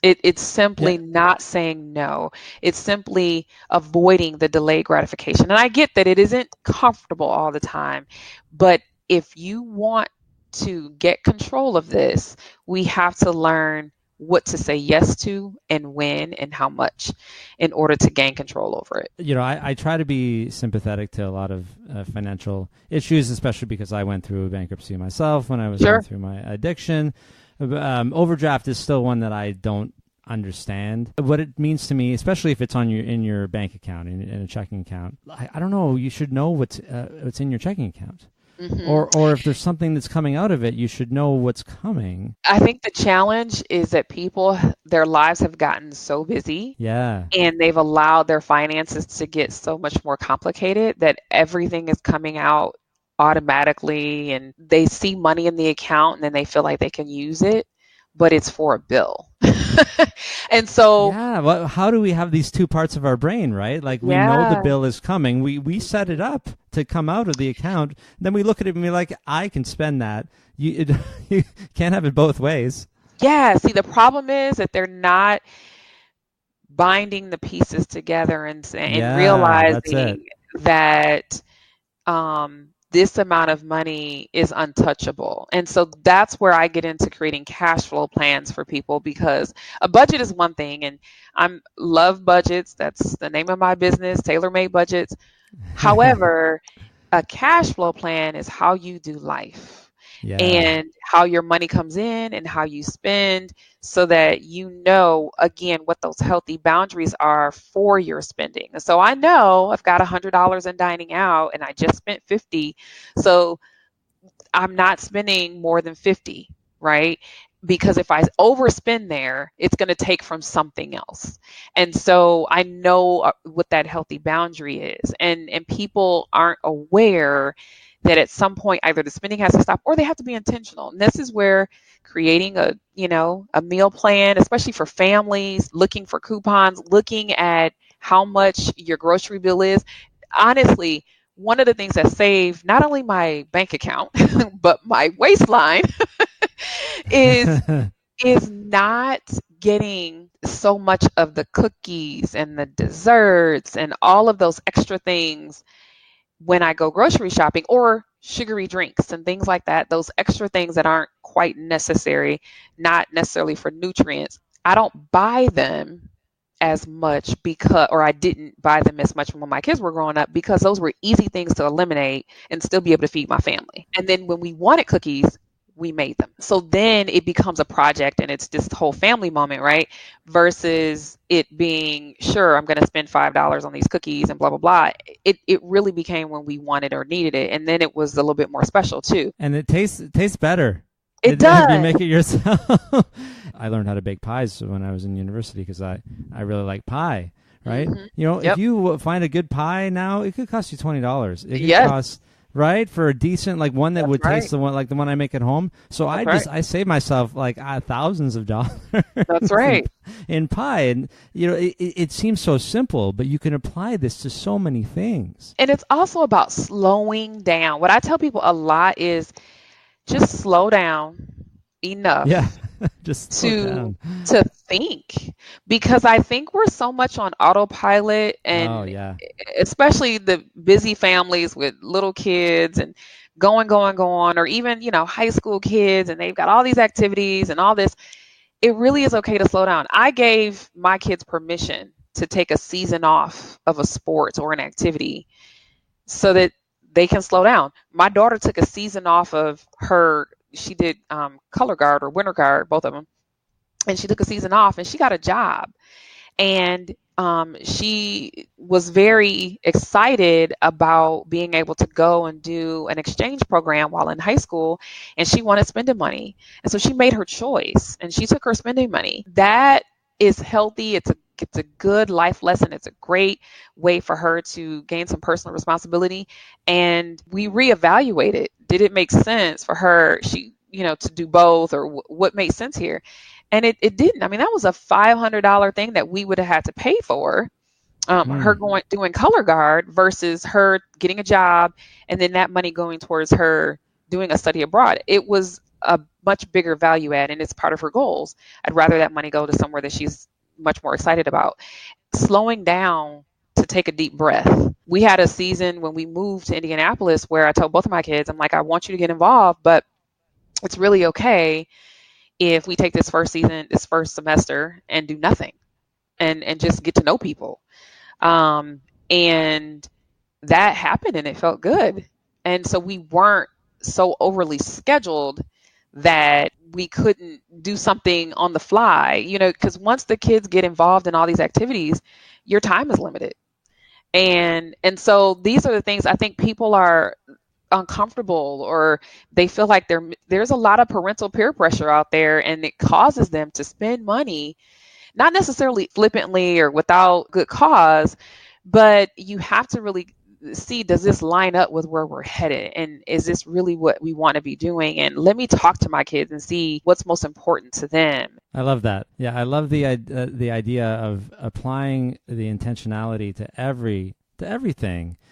It's simply not saying no. It's simply avoiding the delayed gratification. And I get that it isn't comfortable all the time, but if you want to get control of this, we have to learn what to say yes to and when and how much in order to gain control over it. I try to be sympathetic to a lot of financial issues, especially because I went through bankruptcy myself when I was going through my addiction. Overdraft is still one that I don't understand what it means to me, especially if it's in your bank account, in a checking account. I don't know. You should know what's in your checking account. Mhm. Or if there's something that's coming out of it, you should know what's coming. I think the challenge is that people, their lives have gotten so busy Yeah. and they've allowed their finances to get so much more complicated that everything is coming out automatically and they see money in the account and then they feel like they can use it, but it's for a bill. And so, Yeah, well, how do we have these two parts of our brain, right? Like we know the yeah, bill is coming. We set it up to come out of the account. Then we look at it and be like, I can spend that. You can't have it both ways. yeah. See, the problem is that they're not binding the pieces together and Yeah, that's it. realizing that this amount of money is untouchable. And so that's where I get into creating cash flow plans for people because a budget is one thing and I'm love budgets. That's the name of my business, tailor-made budgets. However, a cash flow plan is how you do life Yeah. and how your money comes in and how you spend so that you know again what those healthy boundaries are for your spending. And so I know I've got $100 in dining out and I just spent 50. So I'm not spending more than 50, right? Because if I overspend there, it's going to take from something else. And so I know what that healthy boundary is. And people aren't aware that at some point either the spending has to stop or they have to be intentional. And this is where creating a meal plan, especially for families, looking for coupons, looking at how much your grocery bill is. Honestly, one of the things that saved not only my bank account but my waistline is is not getting so much of the cookies and the desserts and all of those extra things when I go grocery shopping or sugary drinks and things like that, those extra things that aren't quite necessary, not necessarily for nutrients. I don't buy them as much because, or I didn't buy them as much when my kids were growing up because those were easy things to eliminate and still be able to feed my family. And then when we wanted cookies, we made them. So then it becomes a project and it's this whole family moment, right? Versus it being, sure, I'm going to spend $5 on these cookies and blah, blah, blah. It really became when we wanted or needed it. And then it was a little bit more special too. And it tastes better. It If you does. make it yourself. I learned how to bake pies when I was in university because I really like pie, right? Mhm. You know, Yep. if you find a good pie now, it could cost you $20. It could Yes. cost, right, for a decent, like one that That's would right. taste like the one I make at home. So That's I save myself like thousands of dollars. That's right. in pie. And, you know, it seems so simple, but you can apply this to so many things. And it's also about slowing down. What I tell people a lot is just slow down enough Yeah, just slow to down. to think because I think we're so much on autopilot Oh, and yeah. especially the busy families with little kids and going or even high school kids and they've got all these activities and all this. It really is okay to slow down. I gave my kids permission to take a season off of a sport or an activity so that they can slow down. My daughter took a season off of she did color guard or winter guard, both of them. And she took a season off and she got a job. And she was very excited about being able to go and do an exchange program while in high school. And she wanted spending money. And so she made her choice and she took her spending money. That is healthy. It's a good life lesson. It's a great way for her to gain some personal responsibility. And we reevaluated. Did it make sense for her, to do both or what made sense here? And it didn't. I mean, that was a $500 thing that we would have had to pay for. Her doing color guard versus her getting a job and then that money going towards her doing a study abroad. It was a much bigger value add and it's part of her goals. I'd rather that money go to somewhere that she's much more excited about. Slowing down to take a deep breath. We had a season when we moved to Indianapolis where I told both of my kids, I'm like, I want you to get involved, but it's really okay if we take this first semester and do nothing and just get to know people. And that happened and it felt good. And so we weren't so overly scheduled that we couldn't do something on the fly, because once the kids get involved in all these activities, your time is limited. And so these are the things I think people are uncomfortable, or they feel like there's a lot of parental peer pressure out there, and it causes them to spend money, not necessarily flippantly or without good cause, but you have to really see, does this line up with where we're headed, and is this really what we want to be doing, and let me talk to my kids and see what's most important to them. I love that. Yeah, I love the idea of applying the intentionality to everything.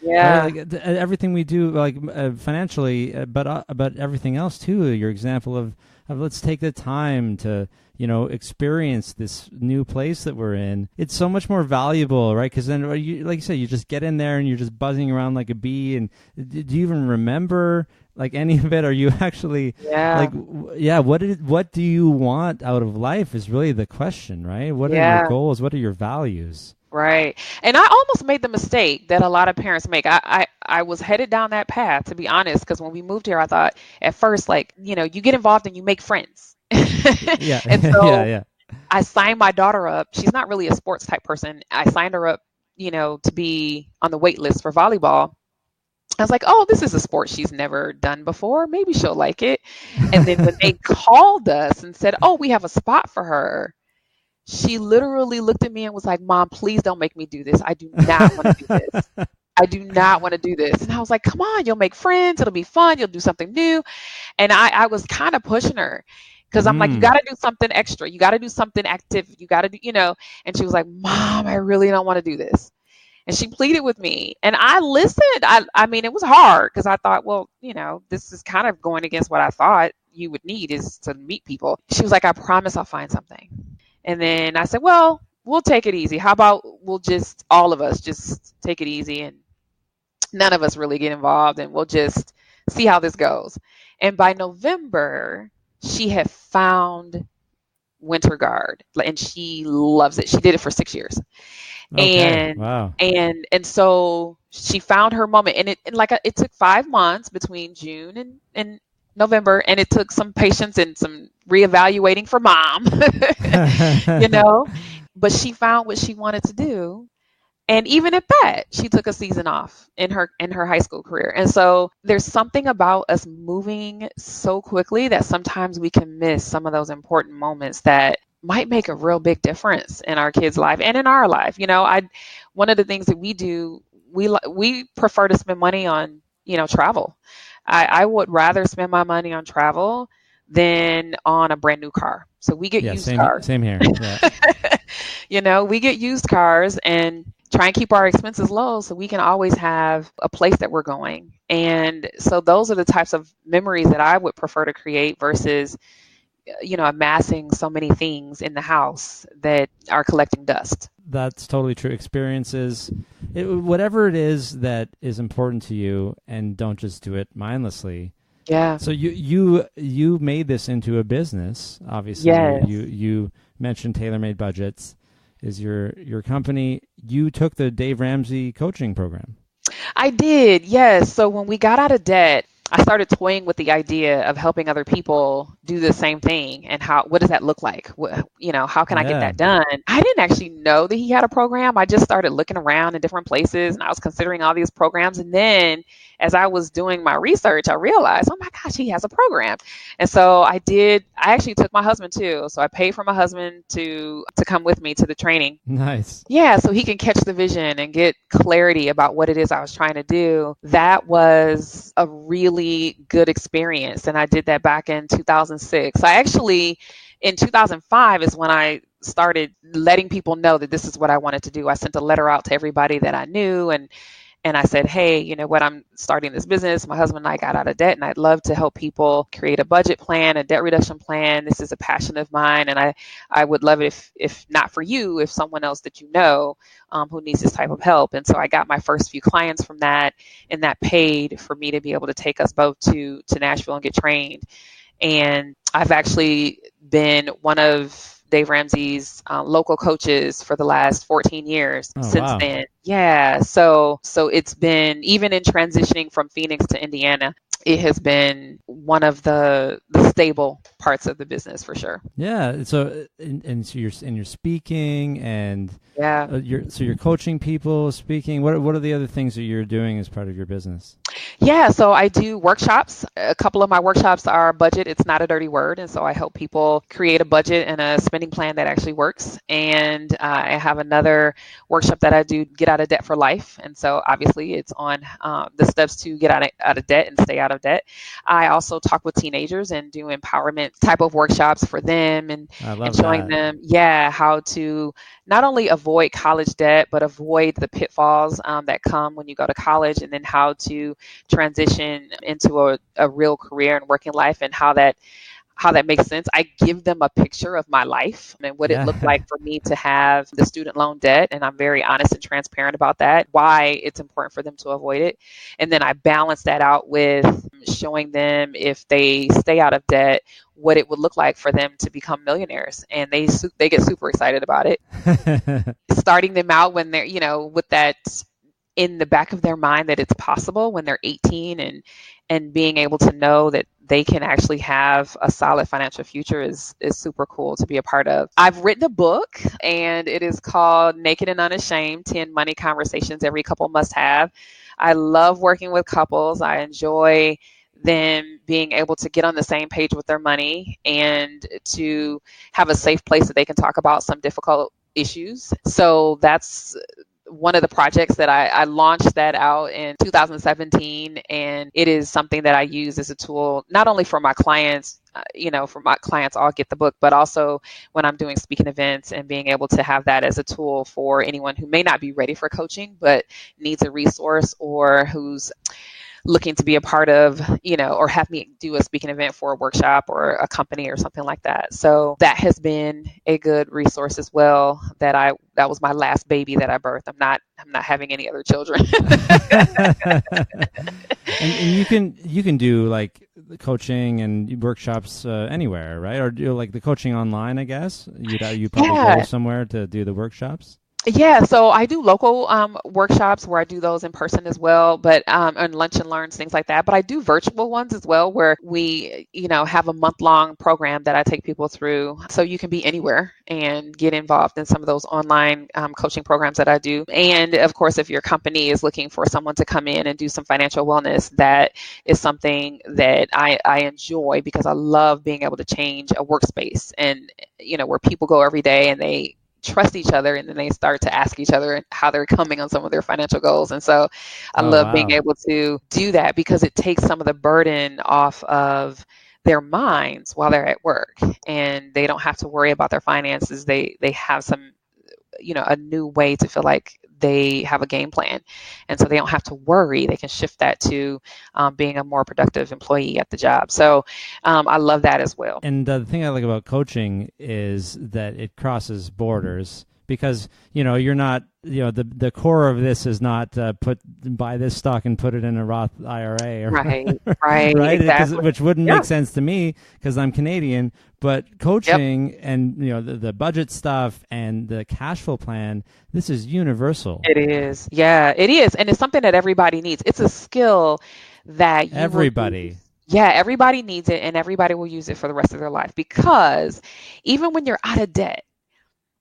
Yeah. Right? Like everything we do, like financially, but everything else too. Your example of let's take the time to experience this new place that we're in. It's so much more valuable, right? Because then, like you said, you just get in there and you're just buzzing around like a bee. And do you even remember like any of it? Are you actually like, yeah? What do you want out of life is really the question, right? What are your goals? What are your values? Right. And I almost made the mistake that a lot of parents make. I was headed down that path, to be honest, because when we moved here, I thought at first, like, you get involved and you make friends. Yeah. And so yeah. I signed my daughter up. She's not really a sports type person. I signed her up, to be on the wait list for volleyball. I was like, oh, this is a sport she's never done before. Maybe she'll like it. And then when they called us and said, oh, we have a spot for her, she literally looked at me and was like, Mom, please don't make me do this. I do not want to do this. I do not want to do this. And I was like, come on, you'll make friends. It'll be fun. You'll do something new. And I was kind of pushing her because I'm like, you got to do something extra. You got to do something active. You got to do, and she was like, Mom, I really don't want to do this. And she pleaded with me, and I listened. I mean, it was hard because I thought, well, this is kind of going against what I thought you would need is to meet people. She was like, I promise I'll find something. And then I said, well, we'll take it easy. How about we'll just, all of us just take it easy and none of us really get involved, and we'll just see how this goes. And by November, she had found Winter Guard and she loves it. She did it for 6 years. Okay. And wow. and so she found her moment, and it took 5 months between June and November, and it took some patience and some reevaluating for Mom, but she found what she wanted to do. And even at that, she took a season off in her high school career. And so there's something about us moving so quickly that sometimes we can miss some of those important moments that might make a real big difference in our kids' life and in our life. One of the things that we do, we prefer to spend money on, travel. I would rather spend my money on travel than on a brand new car. So we get used cars. Same here. Yeah. We get used cars and try and keep our expenses low so we can always have a place that we're going. And so those are the types of memories that I would prefer to create versus, amassing so many things in the house that are collecting dust. That's totally true. Experiences, whatever it is that is important to you, and don't just do it mindlessly. Yeah. So you made this into a business, obviously. Yes. You mentioned Tailor-Made Budgets is your company. You took the Dave Ramsey coaching program. I did, yes. So when we got out of debt, I started toying with the idea of helping other people do the same thing, and what does that look like? How can I get that done? I didn't actually know that he had a program. I just started looking around in different places, and I was considering all these programs. And then as I was doing my research, I realized, oh my gosh, he has a program. And so I actually took my husband too. So I paid for my husband to come with me to the training. Nice. Yeah, so he can catch the vision and get clarity about what it is I was trying to do. That was a really good experience. And I did that back in 2006. I actually, in 2005 is when I started letting people know that this is what I wanted to do. I sent a letter out to everybody that I knew, and I said, hey, you know what, I'm starting this business. My husband and I got out of debt, and I'd love to help people create a budget plan, a debt reduction plan. This is a passion of mine, and I would love it if not for you, if someone else that you know who needs this type of help. And so I got my first few clients from that, and that paid for me to be able to take us both to Nashville and get trained. And I've actually been one of Dave Ramsey's local coaches for the last 14 years since then. Yeah. So it's been, even in transitioning from Phoenix to Indiana, it has been one of the stable parts of the business for sure. Yeah. So so you're speaking, and yeah, you're coaching people, speaking. What are the other things that you're doing as part of your business? Yeah, so I do workshops. A couple of my workshops are budget. It's not a dirty word. And so I help people create a budget and a spending plan that actually works. And I have another workshop that I do, Get Out of Debt for Life. And so obviously it's on the steps to get out of debt and stay out of debt. I also talk with teenagers and do empowerment type of workshops for them I and love showing that. them, yeah, how to not only avoid college debt, but avoid the pitfalls that come when you go to college, and then how to transition into a real career and working life, and how that makes sense. I give them a picture of my life and what it looked Yeah. like for me to have the student loan debt. And I'm very honest and transparent about that, why it's important for them to avoid it. And then I balance that out with showing them, if they stay out of debt, what it would look like for them to become millionaires. And they get super excited about it. Starting them out when they're, with that in the back of their mind, that it's possible when they're 18, and being able to know that they can actually have a solid financial future is super cool to be a part of. I've written a book, and it is called Naked and Unashamed: 10 Money Conversations Every Couple Must Have. I love working with couples. I enjoy them being able to get on the same page with their money and to have a safe place that they can talk about some difficult issues. So that's one of the projects that I launched that out in 2017, and it is something that I use as a tool, not only for my clients, for my clients all get the book, but also when I'm doing speaking events, and being able to have that as a tool for anyone who may not be ready for coaching, but needs a resource, or who's looking to be a part of, or have me do a speaking event for a workshop or a company or something like that. So that has been a good resource as well. That was my last baby that I birthed. I'm not having any other children. And you can do like the coaching and workshops anywhere, right? Or do like the coaching online, I guess. You probably go Yeah. somewhere to do the workshops. Yeah, so I do local workshops where I do those in person as well, but and lunch and learns, things like that. But I do virtual ones as well, where we, have a month-long program that I take people through. So you can be anywhere and get involved in some of those online coaching programs that I do. And of course, if your company is looking for someone to come in and do some financial wellness, that is something that I enjoy, because I love being able to change a workspace, and where people go every day and they trust each other, and then they start to ask each other how they're coming on some of their financial goals. And so I Oh love being wow. able to do that, because it takes some of the burden off of their minds while they're at work, and they don't have to worry about their finances. They have some, a new way to feel like they have a game plan, and so they don't have to worry. They can shift that to being a more productive employee at the job. So I love that as well. And the thing I like about coaching is that it crosses borders, because you're not, the core of this is not buy this stock and put it in a Roth IRA, or Right, right, right, exactly. which wouldn't Yeah. make sense to me because I'm Canadian. But Yep. coaching and the budget stuff and the cash flow plan, this is universal. It is. Yeah, it is. And it's something that everybody needs. It's a skill that you will use. Everybody. Yeah, everybody needs it, and everybody will use it for the rest of their life, because even when you're out of debt,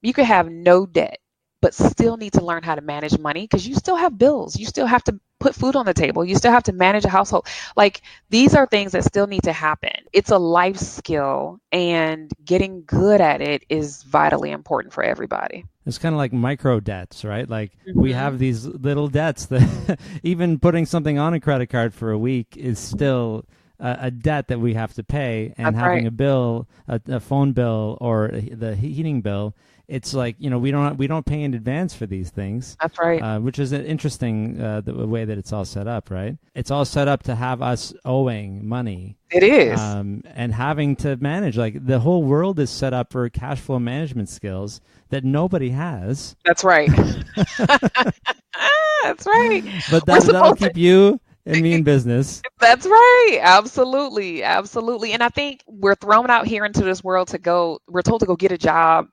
you could have no debt, but still need to learn how to manage money, because you still have bills. You still have to put food on the table. You still have to manage a household. Like, these are things that still need to happen. It's a life skill, and getting good at it is vitally important for everybody. It's kind of like micro debts, right? Like we Hmm. have these little debts that even putting something on a credit card for a week is still a debt that we have to pay. And That's having right. a bill, a phone bill or the heating bill, it's like we don't pay in advance for these things, That's right. which is interesting the way that it's all set up, right? It's all set up to have us owing money. It is. And having to manage, like the whole world is set up for cash flow management skills that nobody has. That's right. That's right. But We're that'll supposed to. keep you and me in business. That's right. Absolutely. Absolutely. And I think we're thrown out here into this world to go, we're told to go get a job,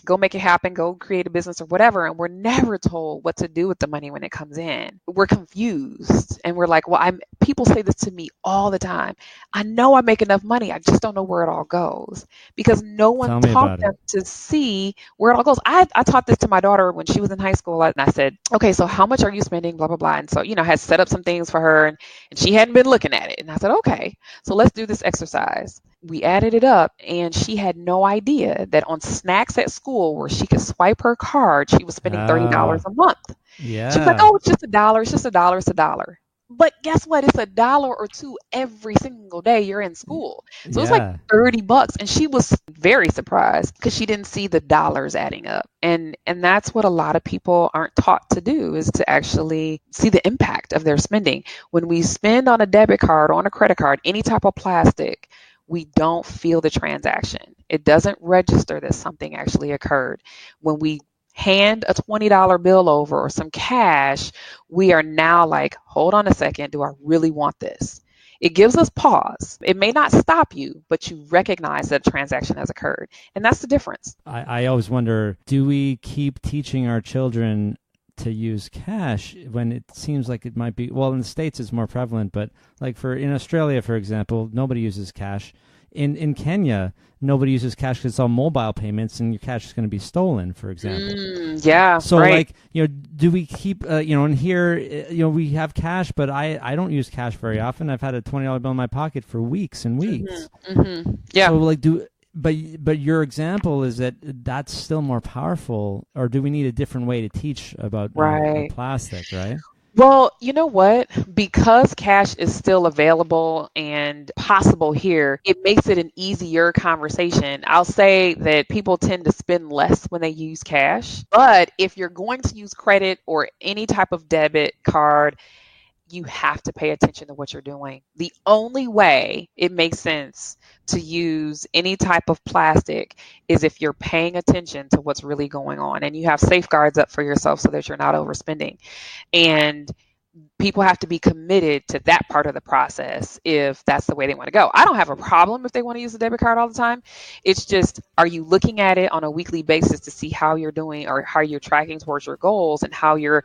go make it happen, go create a business or whatever. And we're never told what to do with the money when it comes in. We're confused and we're like, well, people say this to me all the time. I know I make enough money. I just don't know where it all goes because no one taught them to see where it all goes. I taught this to my daughter when she was in high school, and I said, okay, so how much are you spending? Blah, blah, blah. And so, I had set up some things for her and she hadn't been looking at it. And I said, okay, so let's do this exercise. We added it up and she had no idea that on snacks at school where she could swipe her card, she was spending $30 a month. Yeah. She was like, oh, it's just $1. It's just $1. It's $1. But guess what? It's $1 or $2 every single day you're in school. So it's like $30. And she was very surprised because she didn't see the dollars adding up. And that's what a lot of people aren't taught to do, is to actually see the impact of their spending. When we spend on a debit card, on a credit card, any type of plastic, we don't feel the transaction. It doesn't register that something actually occurred. When we hand a $20 bill over or some cash, we are now like, hold on a second, do I really want this? It gives us pause. It may not stop you, but you recognize that a transaction has occurred. And that's the difference. I always wonder, do we keep teaching our children to use cash when it seems like it might be, well, in the States it's more prevalent, but like in Australia, for example, nobody uses cash. In Kenya, nobody uses cash because it's all mobile payments and your cash is going to be stolen, for example. So right. Do we keep, and here, we have cash, but I don't use cash very often. I've had a $20 bill in my pocket for weeks and weeks. Mm-hmm. Yeah. So but your example is that that's still more powerful, or do we need a different way to teach about plastic, right? Well, you know what? Because cash is still available and possible here, it makes it an easier conversation. I'll say that people tend to spend less when they use cash. But if you're going to use credit or any type of debit card, you have to pay attention to what you're doing. The only way it makes sense to use any type of plastic is if you're paying attention to what's really going on and you have safeguards up for yourself so that you're not overspending. And people have to be committed to that part of the process if that's the way they want to go. I don't have a problem if they want to use a debit card all the time. It's just, are you looking at it on a weekly basis to see how you're doing or how you're tracking towards your goals and how you're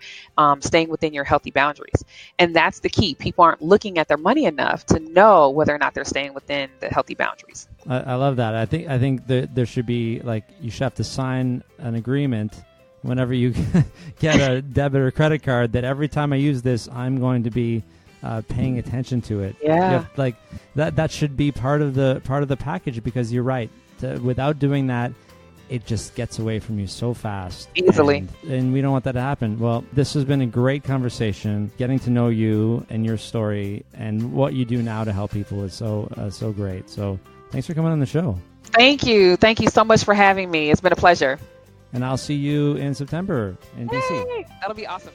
staying within your healthy boundaries? And that's the key. People aren't looking at their money enough to know whether or not they're staying within the healthy boundaries. I love that. I think there should be, like, you should have to sign an agreement whenever you get a debit or credit card that every time I use this, I'm going to be paying attention to it. Yeah. Like that should be part of the package, because you're right. Without doing that, it just gets away from you so fast. Easily. And we don't want that to happen. Well, this has been a great conversation. Getting to know you and your story and what you do now to help people is so great. So thanks for coming on the show. Thank you. Thank you so much for having me. It's been a pleasure. And I'll see you in September in DC. That'll be awesome.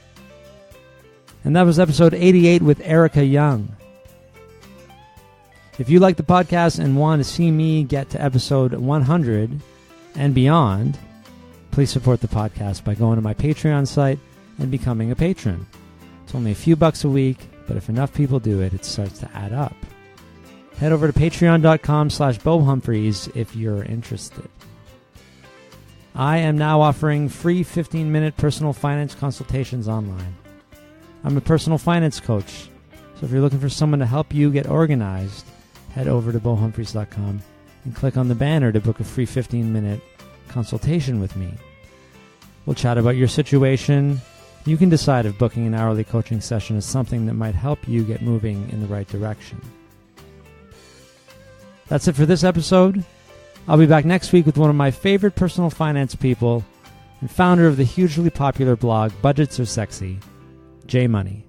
And that was episode 88 with Ericka Young. If you like the podcast and want to see me get to episode 100 and beyond, please support the podcast by going to my Patreon site and becoming a patron. It's only a few bucks a week, but if enough people do it, it starts to add up. Head over to patreon.com/BoHumphreys if you're interested. I am now offering free 15-minute personal finance consultations online. I'm a personal finance coach, so if you're looking for someone to help you get organized, head over to BoHumphreys.com and click on the banner to book a free 15-minute consultation with me. We'll chat about your situation. You can decide if booking an hourly coaching session is something that might help you get moving in the right direction. That's it for this episode. I'll be back next week with one of my favorite personal finance people and founder of the hugely popular blog Budgets Are Sexy, Jay Money.